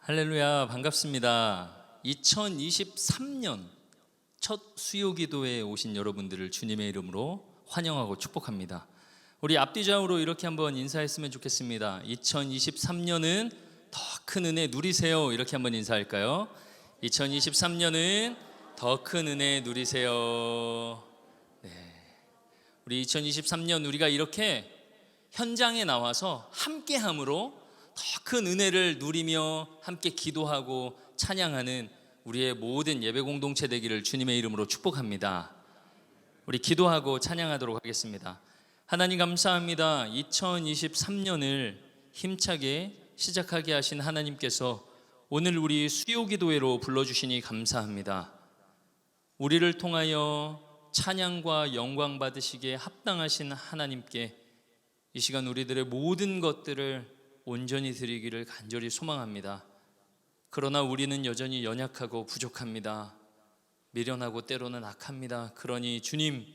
할렐루야, 반갑습니다. 2023년 첫 수요 기도에 오신 여러분들을 주님의 이름으로 환영하고 축복합니다. 우리 앞뒤 좌우로 이렇게 한번 인사했으면 좋겠습니다. 2023년은 더 큰 은혜 누리세요. 이렇게 한번 인사할까요? 2023년은 더 큰 은혜 누리세요. 네. 우리 2023년 우리가 이렇게 현장에 나와서 함께함으로 더 큰 은혜를 누리며 함께 기도하고 찬양하는 우리의 모든 예배 공동체 되기를 주님의 이름으로 축복합니다. 우리 기도하고 찬양하도록 하겠습니다. 하나님 감사합니다. 2023년을 힘차게 시작하게 하신 하나님께서 오늘 우리 수요 기도회로 불러주시니 감사합니다. 우리를 통하여 찬양과 영광 받으시기에 합당하신 하나님께 이 시간 우리들의 모든 것들을 온전히 드리기를 간절히 소망합니다. 그러나 우리는 여전히 연약하고 부족합니다. 미련하고 때로는 악합니다. 그러니 주님,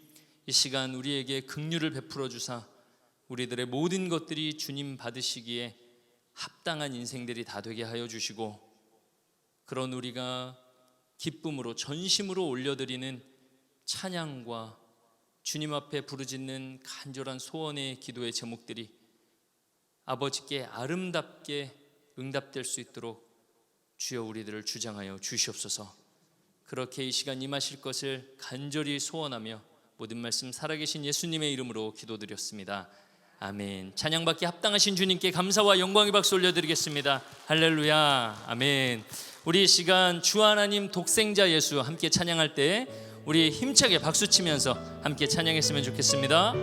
이 시간 우리에게 긍휼을 베풀어 주사 우리들의 모든 것들이 주님 받으시기에 합당한 인생들이 다 되게 하여 주시고, 그런 우리가 기쁨으로 전심으로 올려드리는 찬양과 주님 앞에 부르짖는 간절한 소원의 기도의 제목들이 아버지께 아름답게 응답될 수 있도록 주여 우리들을 주장하여 주시옵소서. 그렇게 이 시간 임하실 것을 간절히 소원하며 모든 말씀 살아계신 예수님의 이름으로 기도드렸습니다. 아멘. 찬양받기 합당하신 주님께 감사와 영광의 박수 올려드리겠습니다. 할렐루야. 아멘. 우리 이 시간 주 하나님 독생자 예수 함께 찬양할 때 우리 힘차게 박수치면서 함께 찬양했으면 좋겠습니다.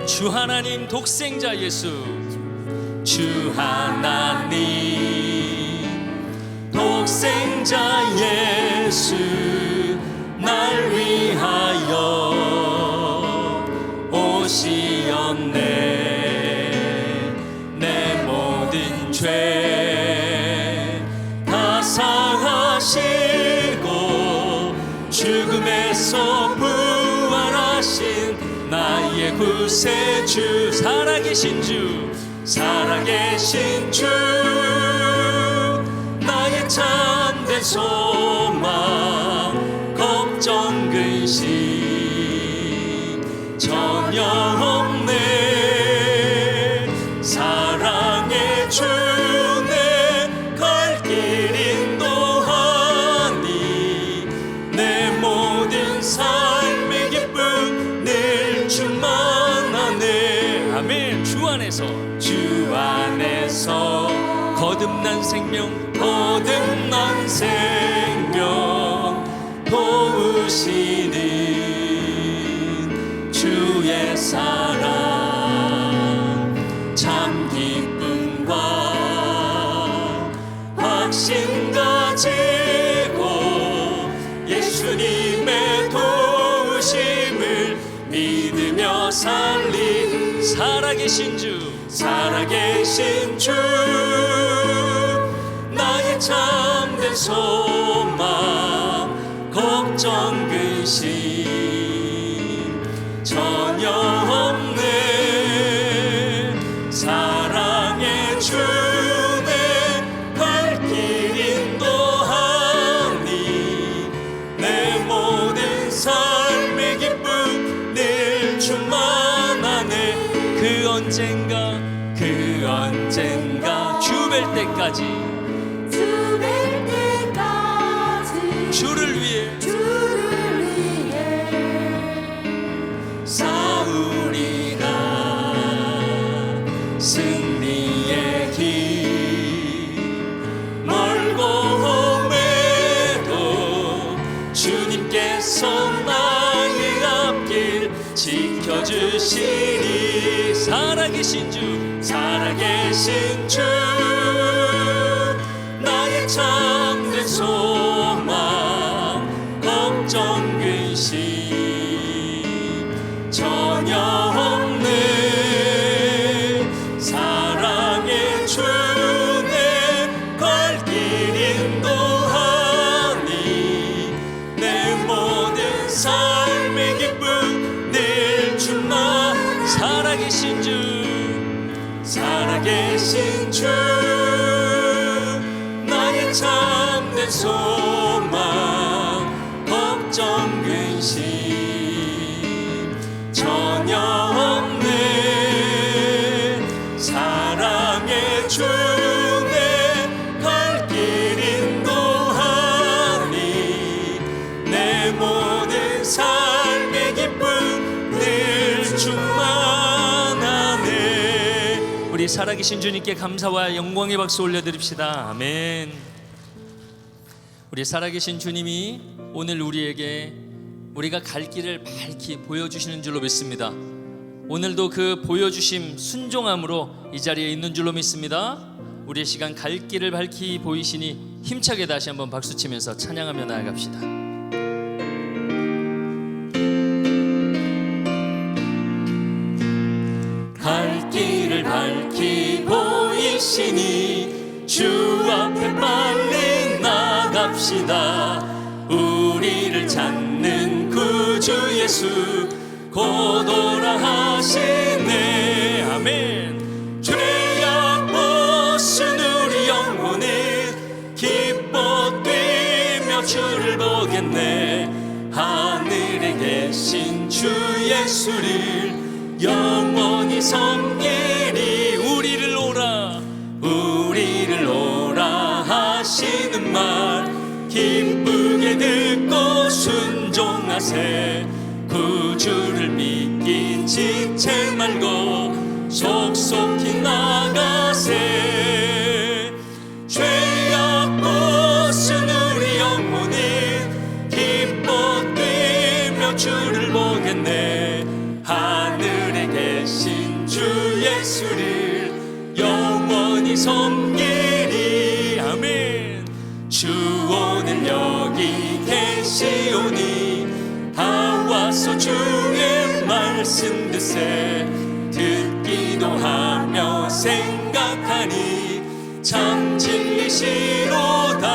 주 하나님 독생자 예수, 주 하나님 독생자 예수, 날 위하여 오시었네. 내 모든 죄 다 사하시고 죽음에서 부활하신 나의 구세주, 살아계신 주, 살아계신 주, 나의 참된 소망, 걱정 근심 전혀 없네. 사랑의 주 내 갈 길 인도하니 내 모든 삶의 기쁨 늘 충만하네. 아멘. 주 안에서 거듭난 생명, 거듭난 생명 도우시는 주의 사랑, 참 기쁨과 확신 가지고 예수님의 도우심을 믿으며 살린 살아계신 주, 살아계신 주, 나의 참된 소망, 걱정 근심 전혀 없네. 사랑의 주 내 갈 길 인도하니 내 모든 삶의 기쁨 늘 충만하네. 그 언젠가 주 뵐 때까지 주를 위해 싸우리라. 승리의 길 멀고 험해도 주님께서 나의 앞길 지켜주시니. 살아계신 주, 살아계신 주, 나의 참된 소망, 걱정 근심 전혀 없네. 사랑의 주 내 갈 길 인도하니 내 모든 삶의 기쁨 늘 충만. 살아계신 살아계신 주, 살아계신 주, 나의 참된 소망, 걱정 근심 전혀 없네. 사랑의 주 내 갈 길 인도하니, 내 모든 삶의 기쁨 늘 충만하네. 우리 살아계신 주님께 감사와 영광의 박수 올려드립시다. 아멘. 우리 살아계신 주님이 오늘 우리에게 우리가 갈 길을 밝히 보여주시는 줄로 믿습니다. 오늘도 그 보여주심 순종함으로 이 자리에 있는 줄로 믿습니다. 우리의 시간 갈 길을 밝히 보이시니 힘차게 다시 한번 박수치면서 찬양하며 나아갑시다. 갈 길을 밝히 보이시니 주 앞에 빨리 나갑시다. 우리를 찾는 구주 예수 곧 오라 하시네. 아멘. 죄악 벗은 우리 영혼은 기뻐 뛰며 주를 보겠네. 하늘에 계신 주 예수를 영원히 섬기리. 우리를 오라 하시는 말 기쁘게 듣고 순종하세. 구주를 믿기 지체 말고 속속히 나가세. 죄악 벗은 우리 영혼은 기뻐 뛰며 주를 보겠네. 하늘에 계신 주 예수를 영원히 섬기리. 아멘. 주 오늘 여기 계시오니 다 와서 주의 말씀 듣세. 듣기도 하며 생각하니 참 진리시로다.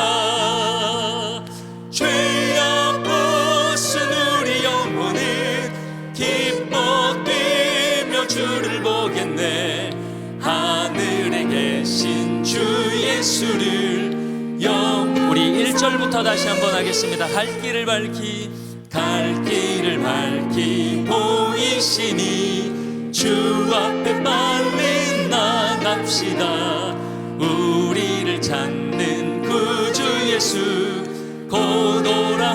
죄악 벗은 우리 영혼은 기뻐 뛰며 주를 보겠네. 하늘에 계신 주 예수를 우리 1절부터 다시 한번 하겠습니다. 갈 길을 밝히 보이시니 주 앞에 빨리 나갑시다. 우리를 찾는 구주 예수 곧 오라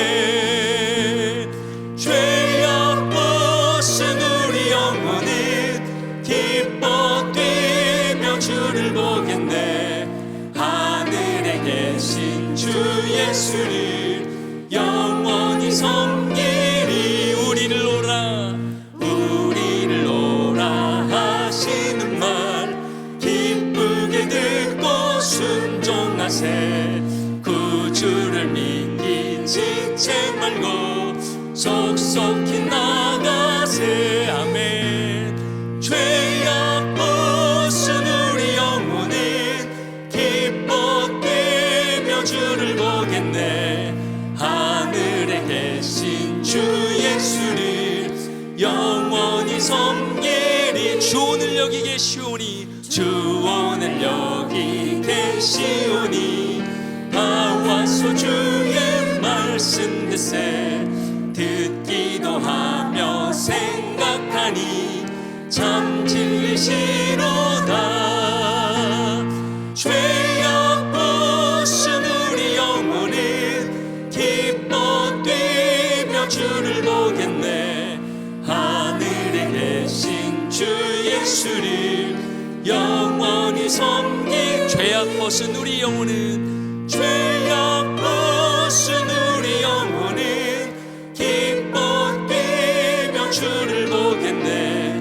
하시네. 죄악 벗은 우리 영혼은 기뻐 뛰며 주를 보겠네. 하늘에 계신 주 예수를 영원히 섬기리. 우리를 오라 하시는 말 기쁘게 듣고 순종하세. 구주를 믿기 지체 말고 속속히 나가세. 아멘. 죄악 벗은 우리 영혼은 기뻐 뛰며 주를 보겠네. 하늘에 계신 주 예수를 영원히 섬기리. 주 오늘 여기 계시오니 다 와서 주의 말씀 듣세. 듣기도 하며 생각하니 참 진리시로다. 죄악 벗은 우리 영혼은 기뻐 뛰며 주를 보겠네. 하늘에 계신 주 예수를 영원히 섬기. 죄악 벗은 우리 영혼은 기뻐 뛰며 주를 보겠네.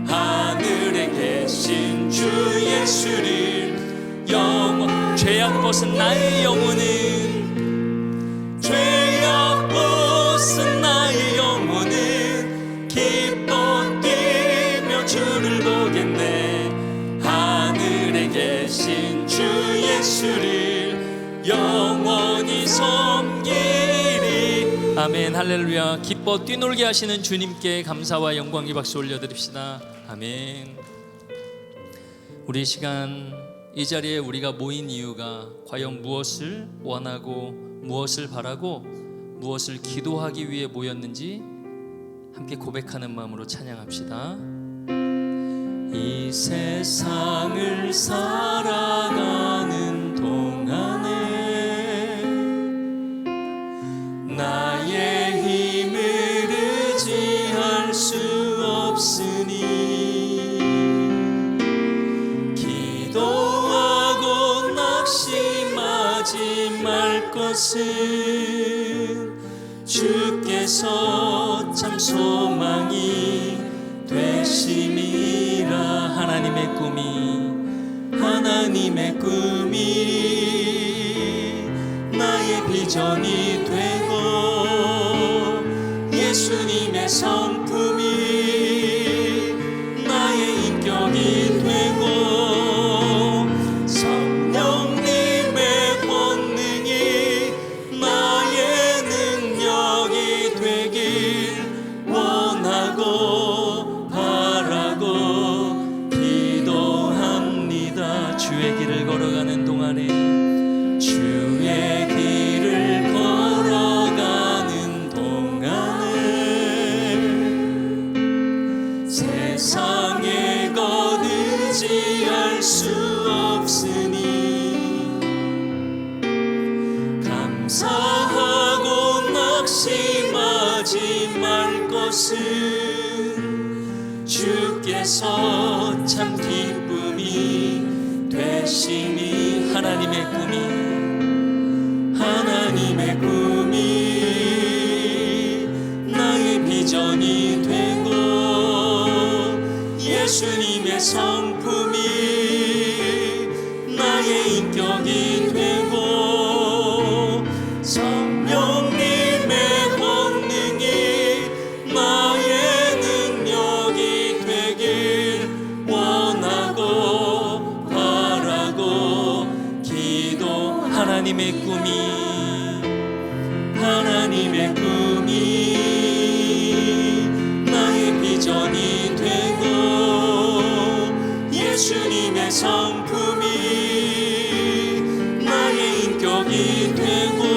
하늘에 계신 주 예수를 죄악 벗은 나의 영혼은 기뻐 뛰며 주를 보겠네. 하늘에 계신 주 예수를 영원히 섬기리. 아멘. 할렐루야. 기뻐 뛰놀게 하시는 주님께 감사와 영광의 박수 올려드립시다. 아멘. 우리 시간 이 자리에 우리가 모인 이유가 과연 무엇을 원하고 무엇을 바라고 무엇을 기도하기 위해 모였는지 함께 고백하는 마음으로 찬양합시다. 이 세상을 살아가는 동안에 나의 힘을 의지할 수 없으니 기도하고 낙심하지 말 것은 주께서 참 소망이 되심이라. 하나님의 꿈이 나의 비전이 되고 예수님의 성품이 나의 인격이 되고 성령님의 권능이 나의 능력이 되길 원하고 바라고 기도합니다. 주의 길을 걸어가는 동안에 주의 길을 걸어가는 동안에 세상의 것 의지할 수 없으니 감사하고 낙심하지 말 것은 주께서 참 기쁨이 되시니. 하나님의 꿈이 나의 비전이 되고 예수님의 성품이 나의 인격이 되고 성령님의 권능이 나의 능력이 되길 원하고 바라고 기도. 하나님의 꿈이 나의 비전이 되고 예수님의 성품이 나의 인격이 되고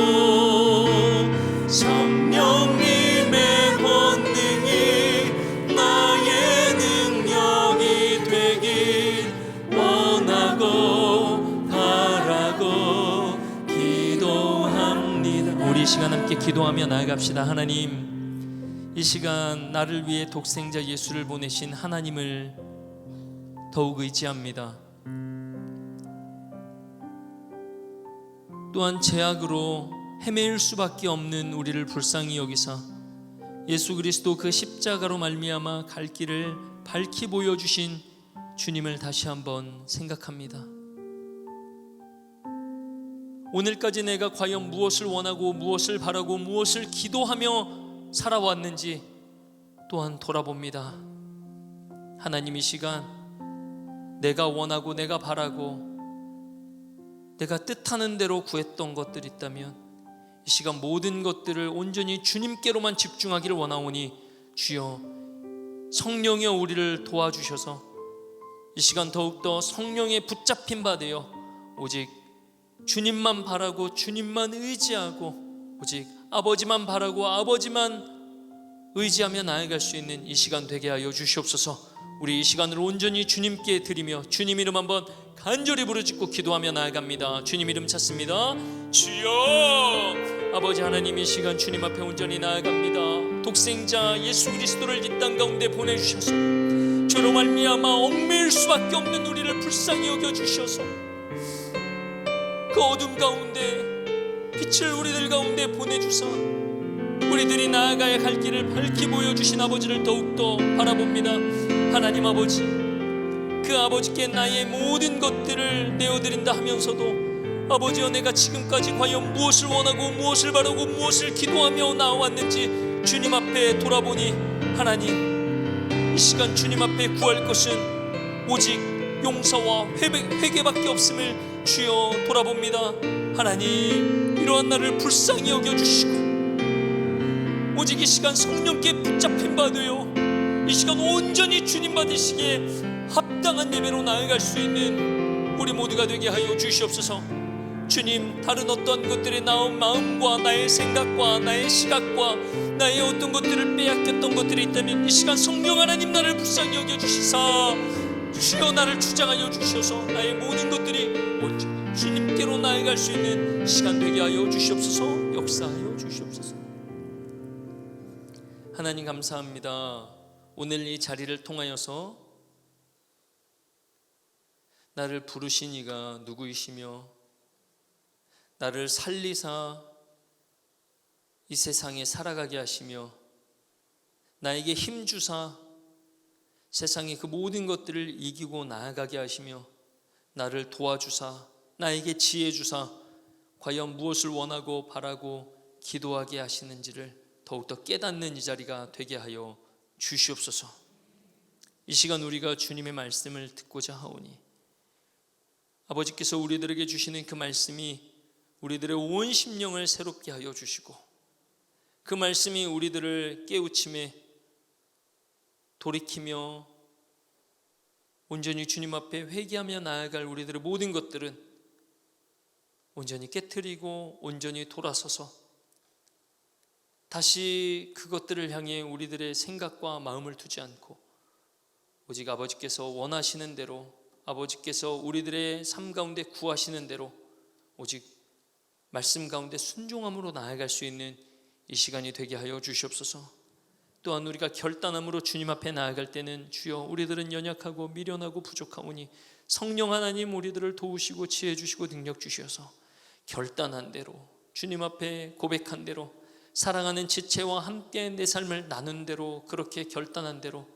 성령님의 권능이 나의 능력이 되길 원하고 바라고 기도합니다. 우리 이 시간 함께 기도하며 나아갑시다. 하나님, 이 시간 나를 위해 독생자 예수를 보내신 하나님을 더욱 의지합니다. 또한 죄악으로 헤매일 수밖에 없는 우리를 불쌍히 여기사 예수 그리스도 그 십자가로 말미암아 갈 길을 밝히 보여주신 주님을 다시 한번 생각합니다. 오늘까지 내가 과연 무엇을 원하고 무엇을 바라고 무엇을 기도하며 살아왔는지 또한 돌아봅니다. 하나님, 이 시간 내가 원하고 내가 바라고 내가 뜻하는 대로 구했던 것들이 있다면 이 시간 모든 것들을 온전히 주님께로만 집중하기를 원하오니 주여 성령여 우리를 도와주셔서 이 시간 더욱더 성령에 붙잡힌 바 되어 오직 주님만 바라고 주님만 의지하고 오직 아버지만 바라고 아버지만 의지하며 나아갈 수 있는 이 시간 되게 하여 주시옵소서. 우리 이 시간을 온전히 주님께 드리며 주님 이름 한번 간절히 부르짖고 기도하며 나아갑니다. 주님 이름 찾습니다. 주여, 아버지 하나님, 이 시간 주님 앞에 온전히 나아갑니다. 독생자 예수 그리스도를 이 땅 가운데 보내주셔서 저로 말미암아 얽매일 수밖에 없는 우리를 불쌍히 여겨주셔서 그 어둠 가운데 빛을 우리들 가운데 보내주사 우리들이 나아가야 갈 길을 밝히 보여주신 아버지를 더욱더 바라봅니다. 하나님 아버지, 그 아버지께 나의 모든 것들을 내어드린다 하면서도 아버지여, 내가 지금까지 과연 무엇을 원하고 무엇을 바라고 무엇을 기도하며 나왔는지 주님 앞에 돌아보니 하나님, 이 시간 주님 앞에 구할 것은 오직 용서와 회개밖에 없음을 주여 돌아봅니다. 하나님, 이러한 나를 불쌍히 여겨주시고 오직 이 시간 성령께 붙잡힌 바 되어 이 시간 온전히 주님 받으시기에 합당한 예배로 나아갈 수 있는 우리 모두가 되게 하여 주시옵소서. 주님, 다른 어떤 것들에 나온 마음과 나의 생각과 나의 시각과 나의 어떤 것들을 빼앗겼던 것들이 있다면 이 시간 성령 하나님 나를 불쌍히 여겨주시사 주여 나를 주장하여 주셔서 나의 모든 것들이 온전히 주님께로 나아갈 수 있는 시간 되게 하여 주시옵소서. 역사하여 주시옵소서. 하나님 감사합니다. 오늘 이 자리를 통하여서 나를 부르신 이가 누구이시며 나를 살리사 이 세상에 살아가게 하시며 나에게 힘 주사 세상의 그 모든 것들을 이기고 나아가게 하시며 나를 도와주사 나에게 지혜 주사 과연 무엇을 원하고 바라고 기도하게 하시는지를 더욱더 깨닫는 이 자리가 되게 하여 주시옵소서. 이 시간 우리가 주님의 말씀을 듣고자 하오니 아버지께서 우리들에게 주시는 그 말씀이 우리들의 온 심령을 새롭게 하여 주시고 그 말씀이 우리들을 깨우침에 돌이키며 온전히 주님 앞에 회개하며 나아갈 우리들의 모든 것들은 온전히 깨트리고 온전히 돌아서서 다시 그것들을 향해 우리들의 생각과 마음을 두지 않고 오직 아버지께서 원하시는 대로 아버지께서 우리들의 삶 가운데 구하시는 대로 오직 말씀 가운데 순종함으로 나아갈 수 있는 이 시간이 되게 하여 주시옵소서. 또한 우리가 결단함으로 주님 앞에 나아갈 때는 주여 우리들은 연약하고 미련하고 부족하오니 성령 하나님 우리들을 도우시고 지혜 주시고 능력 주셔서 결단한 대로 주님 앞에 고백한 대로 사랑하는 지체와 함께 내 삶을 나눈 대로 그렇게 결단한 대로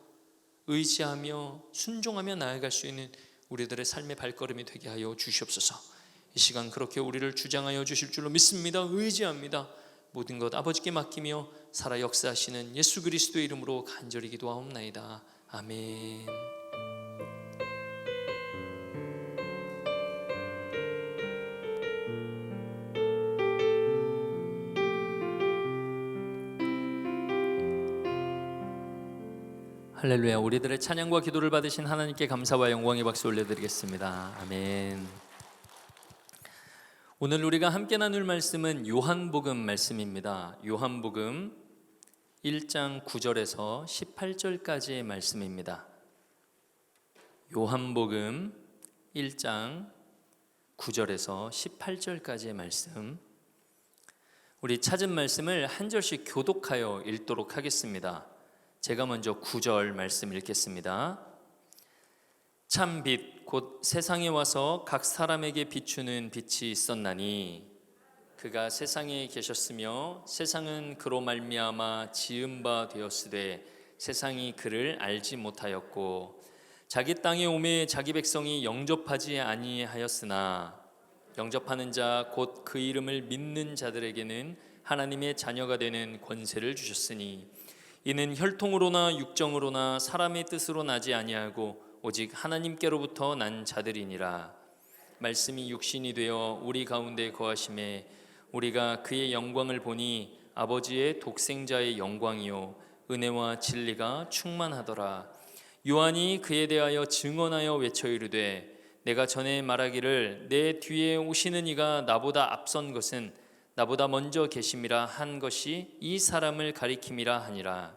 의지하며 순종하며 나아갈 수 있는 우리들의 삶의 발걸음이 되게 하여 주시옵소서. 이 시간 그렇게 우리를 주장하여 주실 줄로 믿습니다. 의지합니다. 모든 것 아버지께 맡기며 살아 역사하시는 예수 그리스도의 이름으로 간절히 기도하옵나이다. 아멘. 할렐루야. 우리들의 찬양과 기도를 받으신 하나님께 감사와 영광의 박수 올려드리겠습니다. 아멘. 오늘 우리가 함께 나눌 말씀은 요한복음 말씀입니다. 요한복음 1장 9절에서 18절까지의 말씀입니다. 요한복음 1장 9절에서 18절까지의 말씀. 우리 찾은 말씀을 한 절씩 교독하여 읽도록 하겠습니다. 제가 먼저 9절 말씀 읽겠습니다. 참 빛 곧 세상에 와서 각 사람에게 비추는 빛이 있었나니 그가 세상에 계셨으며 세상은 그로 말미암아 지은 바 되었으되 세상이 그를 알지 못하였고 자기 땅에 오매 자기 백성이 영접하지 아니하였으나 영접하는 자 곧 그 이름을 믿는 자들에게는 하나님의 자녀가 되는 권세를 주셨으니 이는 혈통으로나 육정으로나 사람의 뜻으로 나지 아니하고 오직 하나님께로부터 난 자들이니라. 말씀이 육신이 되어 우리 가운데 거하심에 우리가 그의 영광을 보니 아버지의 독생자의 영광이요 은혜와 진리가 충만하더라. 요한이 그에 대하여 증언하여 외쳐 이르되 내가 전에 말하기를 내 뒤에 오시는 이가 나보다 앞선 것은 나보다 먼저 계심이라 한 것이 이 사람을 가리킴이라 하니라.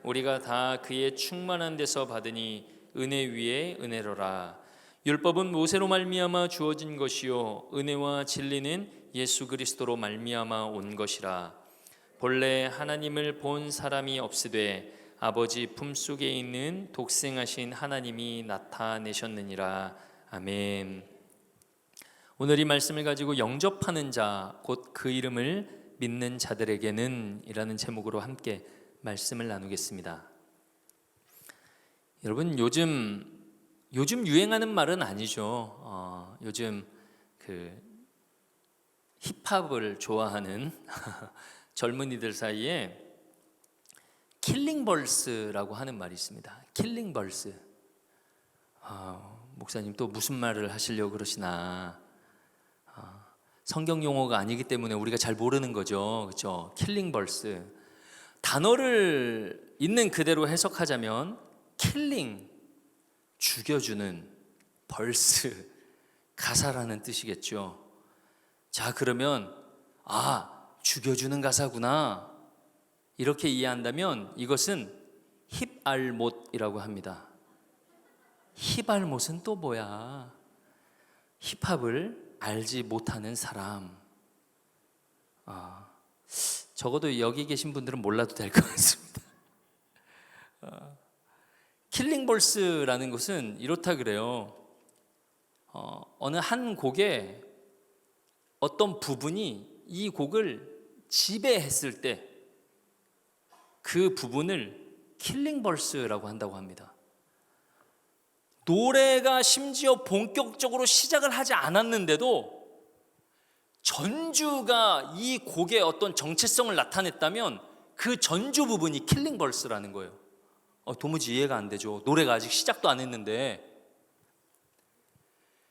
우리가 다 그의 충만한 데서 받으니 은혜 위에 은혜로라. 율법은 모세로 말미암아 주어진 것이요 은혜와 진리는 예수 그리스도로 말미암아 온 것이라. 본래 하나님을 본 사람이 없으되 아버지 품속에 있는 독생하신 하나님이 나타내셨느니라. 아멘. 오늘 이 말씀을 가지고 영접하는 자 곧 그 이름을 믿는 자들에게는 이라는 제목으로 함께 말씀을 나누겠습니다. 여러분 요즘 유행하는 말은 아니죠. 요즘 그 힙합을 좋아하는 젊은이들 사이에 킬링벌스라고 하는 말이 있습니다. 킬링벌스. 목사님 또 무슨 말을 하시려고 그러시나. 성경 용어가 아니기 때문에 우리가 잘 모르는 거죠. 그렇죠? 킬링벌스. 단어를 있는 그대로 해석하자면 킬링, 죽여주는, 벌스, 가사라는 뜻이겠죠. 자, 그러면 죽여주는 가사구나 이렇게 이해한다면 이것은 힙알못이라고 합니다. 힙알못은 또 뭐야? 힙합을 알지 못하는 사람. 적어도 여기 계신 분들은 몰라도 될 것 같습니다. 킬링벌스라는 것은 이렇다 그래요. 어느 한 곡에 어떤 부분이 이 곡을 지배했을 때 그 부분을 킬링벌스라고 한다고 합니다. 노래가 심지어 본격적으로 시작을 하지 않았는데도 전주가 이 곡의 어떤 정체성을 나타냈다면 그 전주 부분이 킬링벌스라는 거예요. 도무지 이해가 안 되죠. 노래가 아직 시작도 안 했는데,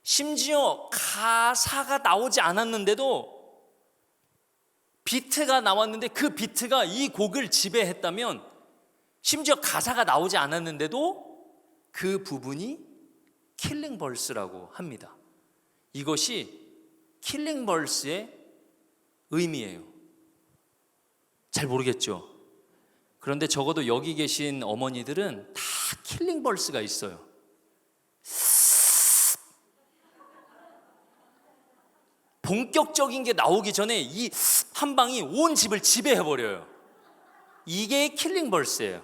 심지어 가사가 나오지 않았는데도 비트가 나왔는데 그 비트가 이 곡을 지배했다면, 심지어 가사가 나오지 않았는데도 그 부분이 킬링벌스라고 합니다. 이것이 킬링벌스의 의미예요. 잘 모르겠죠? 그런데 적어도 여기 계신 어머니들은 다 킬링벌스가 있어요. 본격적인 게 나오기 전에 이 한 방이 온 집을 지배해버려요. 이게 킬링벌스예요.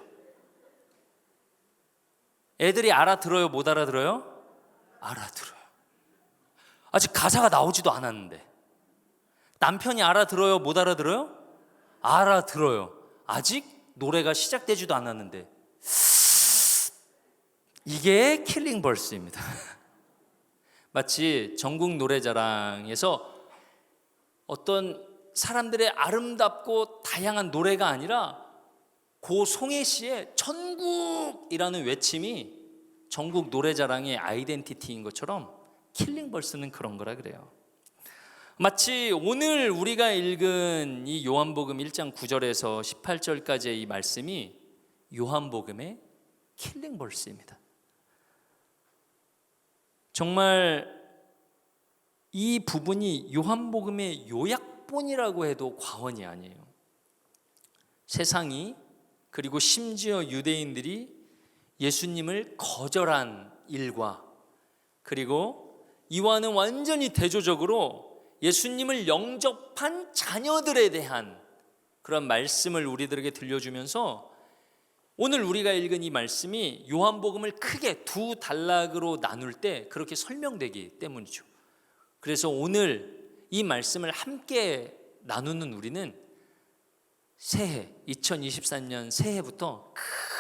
애들이 알아들어요? 못 알아들어요? 알아들어요. 아직 가사가 나오지도 않았는데. 남편이 알아들어요? 못 알아들어요? 알아들어요. 아직 노래가 시작되지도 않았는데. 이게 킬링벌스입니다. 마치 전국 노래자랑에서 어떤 사람들의 아름답고 다양한 노래가 아니라 고 송혜 씨의 전국이라는 외침이 전국 노래자랑의 아이덴티티인 것처럼 킬링벌스는 그런 거라 그래요. 마치 오늘 우리가 읽은 이 요한복음 1장 9절에서 18절까지의 이 말씀이 요한복음의 킬링벌스입니다. 정말 이 부분이 요한복음의 요약본이라고 해도 과언이 아니에요. 세상이, 그리고 심지어 유대인들이 예수님을 거절한 일과, 그리고 이와는 완전히 대조적으로 예수님을 영접한 자녀들에 대한 그런 말씀을 우리들에게 들려주면서 오늘 우리가 읽은 이 말씀이 요한복음을 크게 두 단락으로 나눌 때 그렇게 설명되기 때문이죠. 그래서 오늘 이 말씀을 함께 나누는 우리는 새해 2024년 새해부터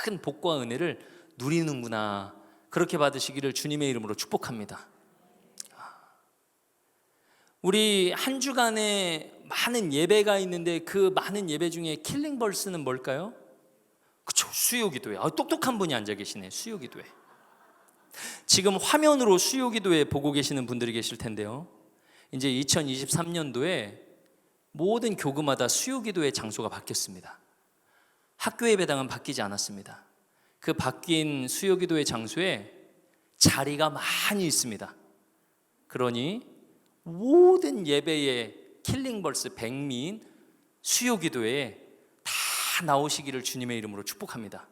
큰 복과 은혜를 누리는구나, 그렇게 받으시기를 주님의 이름으로 축복합니다. 우리 한 주간에 많은 예배가 있는데 그 많은 예배 중에 킬링벌스는 뭘까요? 그쵸, 수요기도회. 똑똑한 분이 앉아 계시네. 수요기도회. 지금 화면으로 수요기도회 보고 계시는 분들이 계실 텐데요, 이제 2023년도에 모든 교구마다 수요기도회 장소가 바뀌었습니다. 학교 예배당은 바뀌지 않았습니다. 그 바뀐 수요기도회 장소에 자리가 많이 있습니다. 그러니 모든 예배의 킬링벌스 백미인 수요기도회에 다 나오시기를 주님의 이름으로 축복합니다.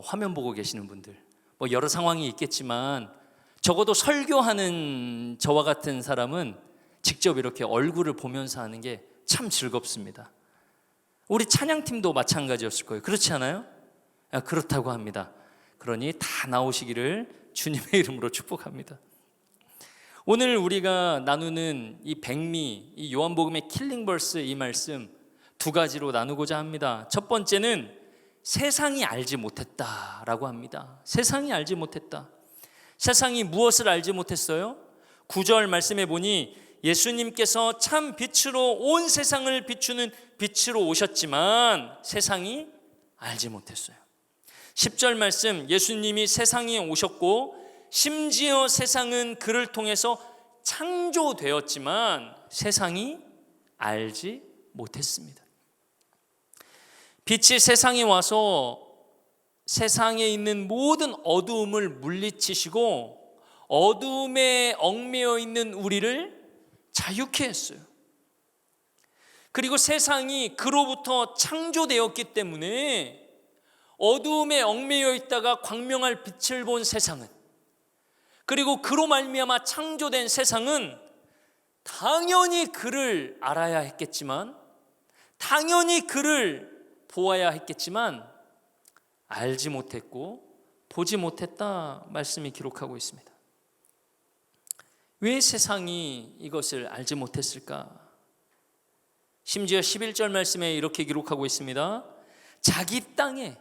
화면 보고 계시는 분들, 여러 상황이 있겠지만 적어도 설교하는 저와 같은 사람은 직접 이렇게 얼굴을 보면서 하는 게 참 즐겁습니다. 우리 찬양팀도 마찬가지였을 거예요. 그렇지 않아요? 그렇다고 합니다. 그러니 다 나오시기를 주님의 이름으로 축복합니다. 오늘 우리가 나누는 이 백미, 이 요한복음의 킬링벌스 이 말씀 두 가지로 나누고자 합니다. 첫 번째는 세상이 알지 못했다라고 합니다. 세상이 알지 못했다. 세상이 무엇을 알지 못했어요? 9절 말씀해 보니 예수님께서 참 빛으로 온 세상을 비추는 빛으로 오셨지만 세상이 알지 못했어요. 10절 말씀, 예수님이 세상에 오셨고 심지어 세상은 그를 통해서 창조되었지만 세상이 알지 못했습니다. 빛이 세상에 와서 세상에 있는 모든 어두움을 물리치시고 어두움에 얽매여 있는 우리를 자유케 했어요. 그리고 세상이 그로부터 창조되었기 때문에 어두움에 얽매여 있다가 광명할 빛을 본 세상은, 그리고 그로 말미암아 창조된 세상은 당연히 그를 알아야 했겠지만, 당연히 그를 보아야 했겠지만 알지 못했고 보지 못했다 말씀이 기록하고 있습니다. 왜 세상이 이것을 알지 못했을까? 심지어 11절 말씀에 이렇게 기록하고 있습니다. 자기 땅에,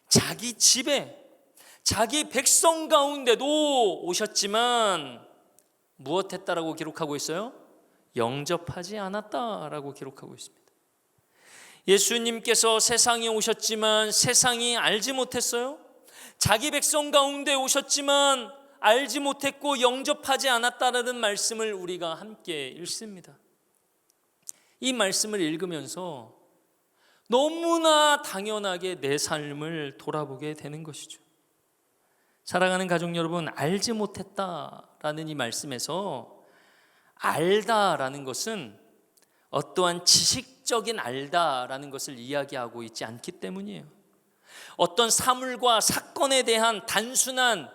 자기 집에, 자기 백성 가운데도 오셨지만 무엇했다라고 기록하고 있어요? 영접하지 않았다라고 기록하고 있습니다. 예수님께서 세상에 오셨지만 세상이 알지 못했어요. 자기 백성 가운데 오셨지만 알지 못했고 영접하지 않았다라는 말씀을 우리가 함께 읽습니다. 이 말씀을 읽으면서 너무나 당연하게 내 삶을 돌아보게 되는 것이죠. 사랑하는 가족 여러분, 알지 못했다라는 이 말씀에서 알다라는 것은 어떠한 지식적인 알다라는 것을 이야기하고 있지 않기 때문이에요. 어떤 사물과 사건에 대한 단순한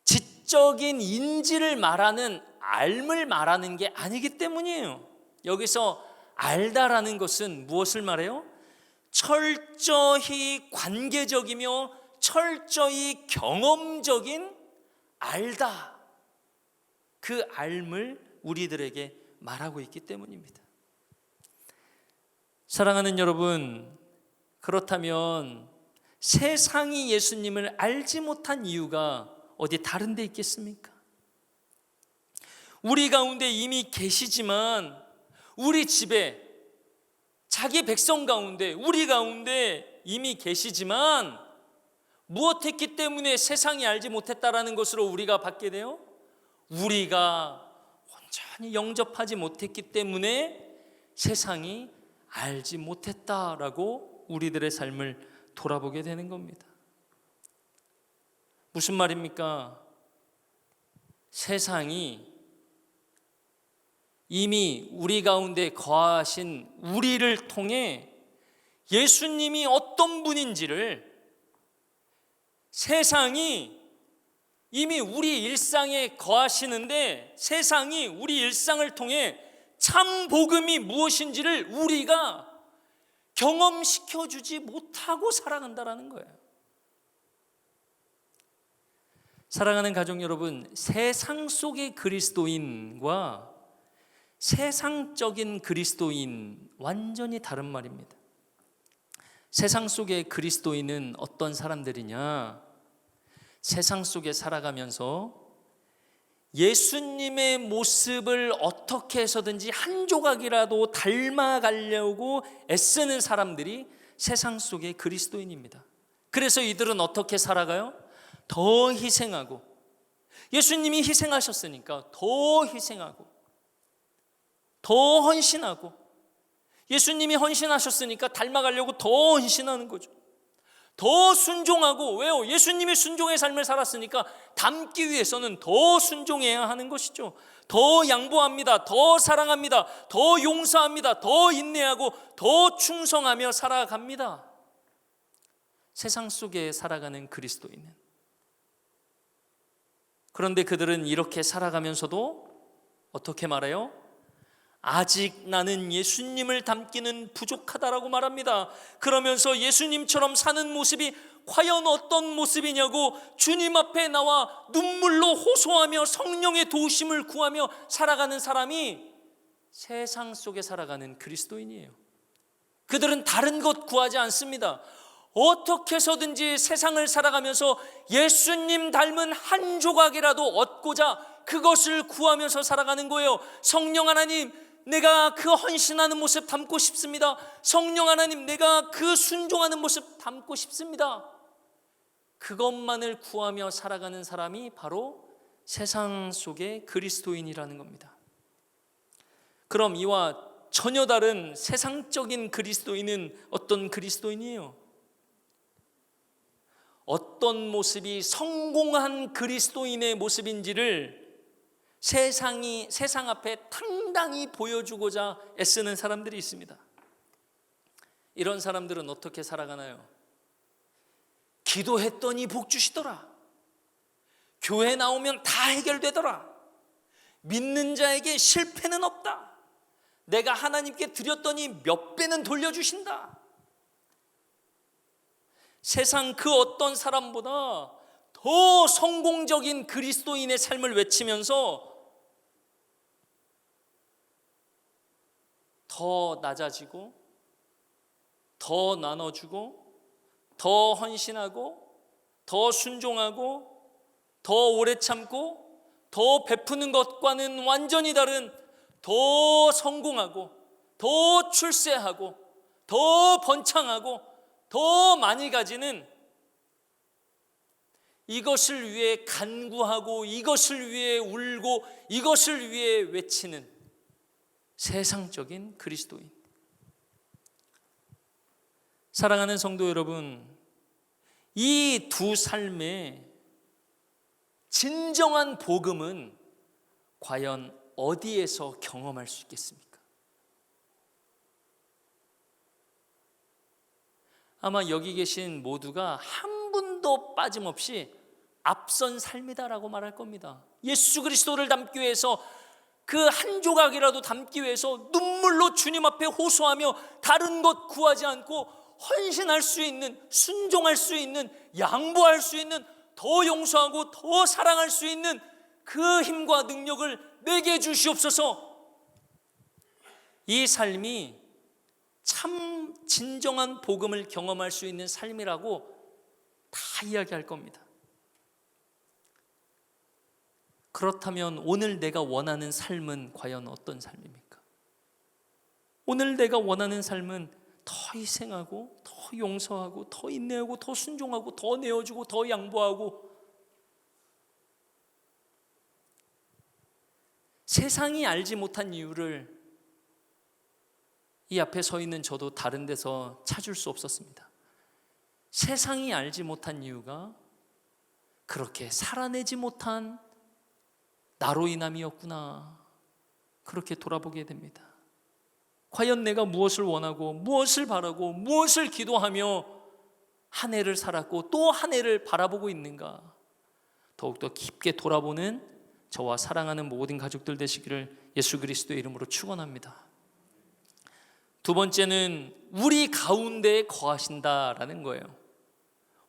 지적인 인지를 말하는 알을 말하는 게 아니기 때문이에요. 여기서 알다라는 것은 무엇을 말해요? 철저히 관계적이며 철저히 경험적인 알다, 그 알을 우리들에게 말하고 있기 때문입니다. 사랑하는 여러분, 그렇다면 세상이 예수님을 알지 못한 이유가 어디 다른 데 있겠습니까? 우리 가운데 이미 계시지만, 우리 집에, 자기 백성 가운데, 우리 가운데 이미 계시지만 무엇했기 때문에 세상이 알지 못했다라는 것으로 우리가 받게 돼요? 우리가 온전히 영접하지 못했기 때문에 세상이 알지 못했다라고 우리들의 삶을 돌아보게 되는 겁니다. 무슨 말입니까? 세상이 이미 우리 가운데 거하신 우리를 통해 예수님이 어떤 분인지를, 세상이 이미 우리 일상에 거하시는데 세상이 우리 일상을 통해 참 복음이 무엇인지를 우리가 경험시켜주지 못하고 살아간다는 거예요. 사랑하는 가족 여러분, 세상 속의 그리스도인과 세상적인 그리스도인, 완전히 다른 말입니다. 세상 속의 그리스도인은 어떤 사람들이냐? 세상 속에 살아가면서 예수님의 모습을 어떻게 해서든지 한 조각이라도 닮아가려고 애쓰는 사람들이 세상 속의 그리스도인입니다. 그래서 이들은 어떻게 살아가요? 더 희생하고, 예수님이 희생하셨으니까 더 희생하고, 더 헌신하고, 예수님이 헌신하셨으니까 닮아가려고 더 헌신하는 거죠. 더 순종하고, 왜요? 예수님이 순종의 삶을 살았으니까 닮기 위해서는 더 순종해야 하는 것이죠. 더 양보합니다. 더 사랑합니다. 더 용서합니다. 더 인내하고 더 충성하며 살아갑니다. 세상 속에 살아가는 그리스도인은. 그런데 그들은 이렇게 살아가면서도 어떻게 말해요? 아직 나는 예수님을 닮기는 부족하다라고 말합니다. 그러면서 예수님처럼 사는 모습이 과연 어떤 모습이냐고 주님 앞에 나와 눈물로 호소하며 성령의 도우심을 구하며 살아가는 사람이 세상 속에 살아가는 그리스도인이에요. 그들은 다른 것 구하지 않습니다. 어떻게 해서든지 세상을 살아가면서 예수님 닮은 한 조각이라도 얻고자 그것을 구하면서 살아가는 거예요. 성령 하나님, 내가 그 헌신하는 모습 담고 싶습니다. 성령 하나님, 내가 그 순종하는 모습 담고 싶습니다. 그것만을 구하며 살아가는 사람이 바로 세상 속의 그리스도인이라는 겁니다. 그럼 이와 전혀 다른 세상적인 그리스도인은 어떤 그리스도인이에요? 어떤 모습이 성공한 그리스도인의 모습인지를 세상 앞에 당당히 보여주고자 애쓰는 사람들이 있습니다. 이런 사람들은 어떻게 살아가나요? 기도했더니 복 주시더라. 교회 나오면 다 해결되더라. 믿는 자에게 실패는 없다. 내가 하나님께 드렸더니 몇 배는 돌려주신다. 세상 그 어떤 사람보다 더 성공적인 그리스도인의 삶을 외치면서 더 낮아지고, 더 나눠주고, 더 헌신하고, 더 순종하고, 더 오래 참고, 더 베푸는 것과는 완전히 다른 더 성공하고, 더 출세하고, 더 번창하고, 더 많이 가지는, 이것을 위해 간구하고, 이것을 위해 울고, 이것을 위해 외치는 세상적인 그리스도인. 사랑하는 성도 여러분, 이 두 삶의 진정한 복음은 과연 어디에서 경험할 수 있겠습니까? 아마 여기 계신 모두가 한 분도 빠짐없이 앞선 삶이다라고 말할 겁니다. 예수 그리스도를 담기 위해서, 그 한 조각이라도 담기 위해서 눈물로 주님 앞에 호소하며 다른 것 구하지 않고 헌신할 수 있는, 순종할 수 있는, 양보할 수 있는, 더 용서하고 더 사랑할 수 있는 그 힘과 능력을 내게 주시옵소서. 이 삶이 참 진정한 복음을 경험할 수 있는 삶이라고 다 이야기할 겁니다. 그렇다면 오늘 내가 원하는 삶은 과연 어떤 삶입니까? 오늘 내가 원하는 삶은 더 희생하고, 더 용서하고, 더 인내하고, 더 순종하고, 더 내어주고, 더 양보하고, 세상이 알지 못한 이유를 이 앞에 서 있는 저도 다른 데서 찾을 수 없었습니다. 세상이 알지 못한 이유가 그렇게 살아내지 못한 나로 인함이었구나, 그렇게 돌아보게 됩니다. 과연 내가 무엇을 원하고, 무엇을 바라고, 무엇을 기도하며 한 해를 살았고 또 한 해를 바라보고 있는가, 더욱더 깊게 돌아보는 저와 사랑하는 모든 가족들 되시기를 예수 그리스도의 이름으로 축원합니다. 두 번째는 우리 가운데에 거하신다라는 거예요.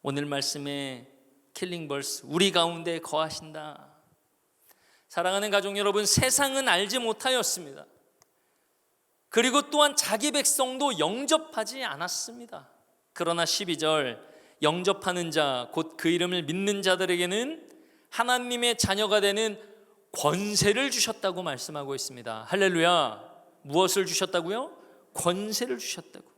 오늘 말씀의 킬링 벌스, 우리 가운데에 거하신다. 사랑하는 가족 여러분, 세상은 알지 못하였습니다. 그리고 또한 자기 백성도 영접하지 않았습니다. 그러나 12절, 영접하는 자, 곧 그 이름을 믿는 자들에게는 하나님의 자녀가 되는 권세를 주셨다고 말씀하고 있습니다. 할렐루야. 무엇을 주셨다고요? 권세를 주셨다고.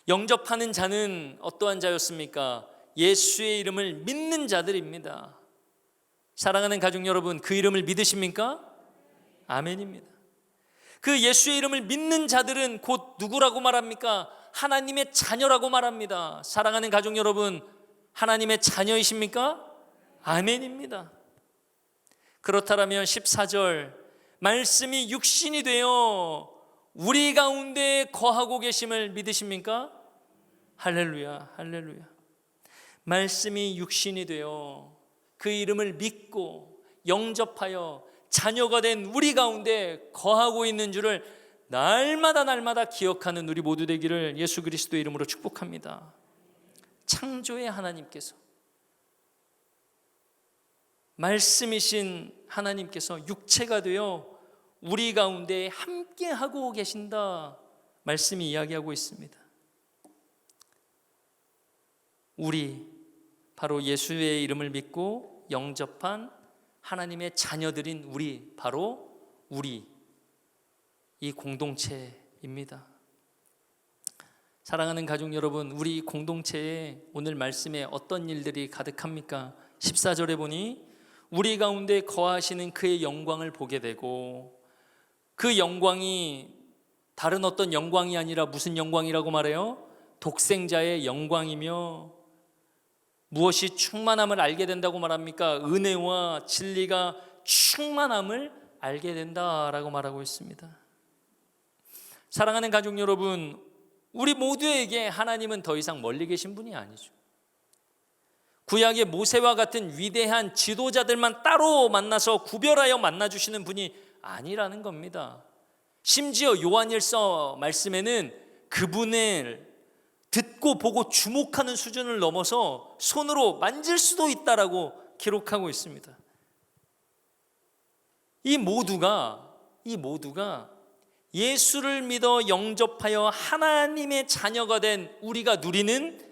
영접하는 자는 어떠한 자였습니까? 예수의 이름을 믿는 자들입니다. 사랑하는 가족 여러분, 그 이름을 믿으십니까? 아멘입니다. 그 예수의 이름을 믿는 자들은 곧 누구라고 말합니까? 하나님의 자녀라고 말합니다. 사랑하는 가족 여러분, 하나님의 자녀이십니까? 아멘입니다. 그렇다면 14절, 말씀이 육신이 되어 우리 가운데 거하고 계심을 믿으십니까? 할렐루야, 할렐루야. 말씀이 육신이 되어 그 이름을 믿고 영접하여 자녀가 된 우리 가운데 거하고 있는 줄을 날마다 기억하는 우리 모두 되기를 예수 그리스도의 이름으로 축복합니다. 창조의 하나님께서, 말씀이신 하나님께서 육체가 되어 우리 가운데 함께하고 계신다, 말씀이 이야기하고 있습니다. 우리, 바로 예수의 이름을 믿고 영접한 하나님의 자녀들인 우리, 바로 우리, 이 공동체입니다. 사랑하는 가족 여러분, 우리 공동체에 오늘 말씀에 어떤 일들이 가득합니까? 14절에 보니 우리 가운데 거하시는 그의 영광을 보게 되고 그 영광이 다른 어떤 영광이 아니라 무슨 영광이라고 말해요? 독생자의 영광이며, 무엇이 충만함을 알게 된다고 말합니까? 은혜와 진리가 충만함을 알게 된다라고 말하고 있습니다. 사랑하는 가족 여러분, 우리 모두에게 하나님은 더 이상 멀리 계신 분이 아니죠. 구약의 모세와 같은 위대한 지도자들만 따로 만나서 구별하여 만나주시는 분이 아니라는 겁니다. 심지어 요한일서 말씀에는 그분을 듣고 보고 주목하는 수준을 넘어서 손으로 만질 수도 있다라고 기록하고 있습니다. 이 모두가 예수를 믿어 영접하여 하나님의 자녀가 된 우리가 누리는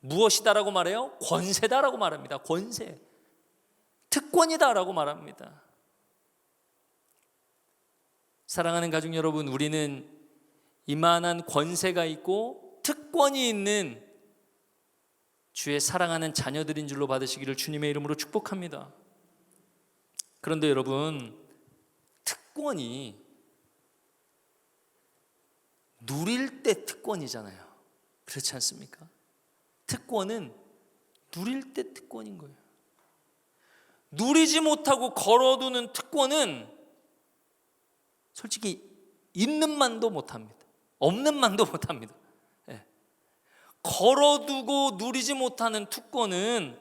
무엇이다라고 말해요? 권세다라고 말합니다. 권세, 특권이다라고 말합니다. 사랑하는 가족 여러분, 우리는 이만한 권세가 있고 특권이 있는 주의 사랑하는 자녀들인 줄로 받으시기를 주님의 이름으로 축복합니다. 그런데 여러분, 특권이 누릴 때 특권이잖아요. 그렇지 않습니까? 특권은 누릴 때 특권인 거예요. 누리지 못하고 걸어두는 특권은 솔직히 있는 만도 못합니다. 없는 만도 못합니다. 네. 걸어두고 누리지 못하는 특권은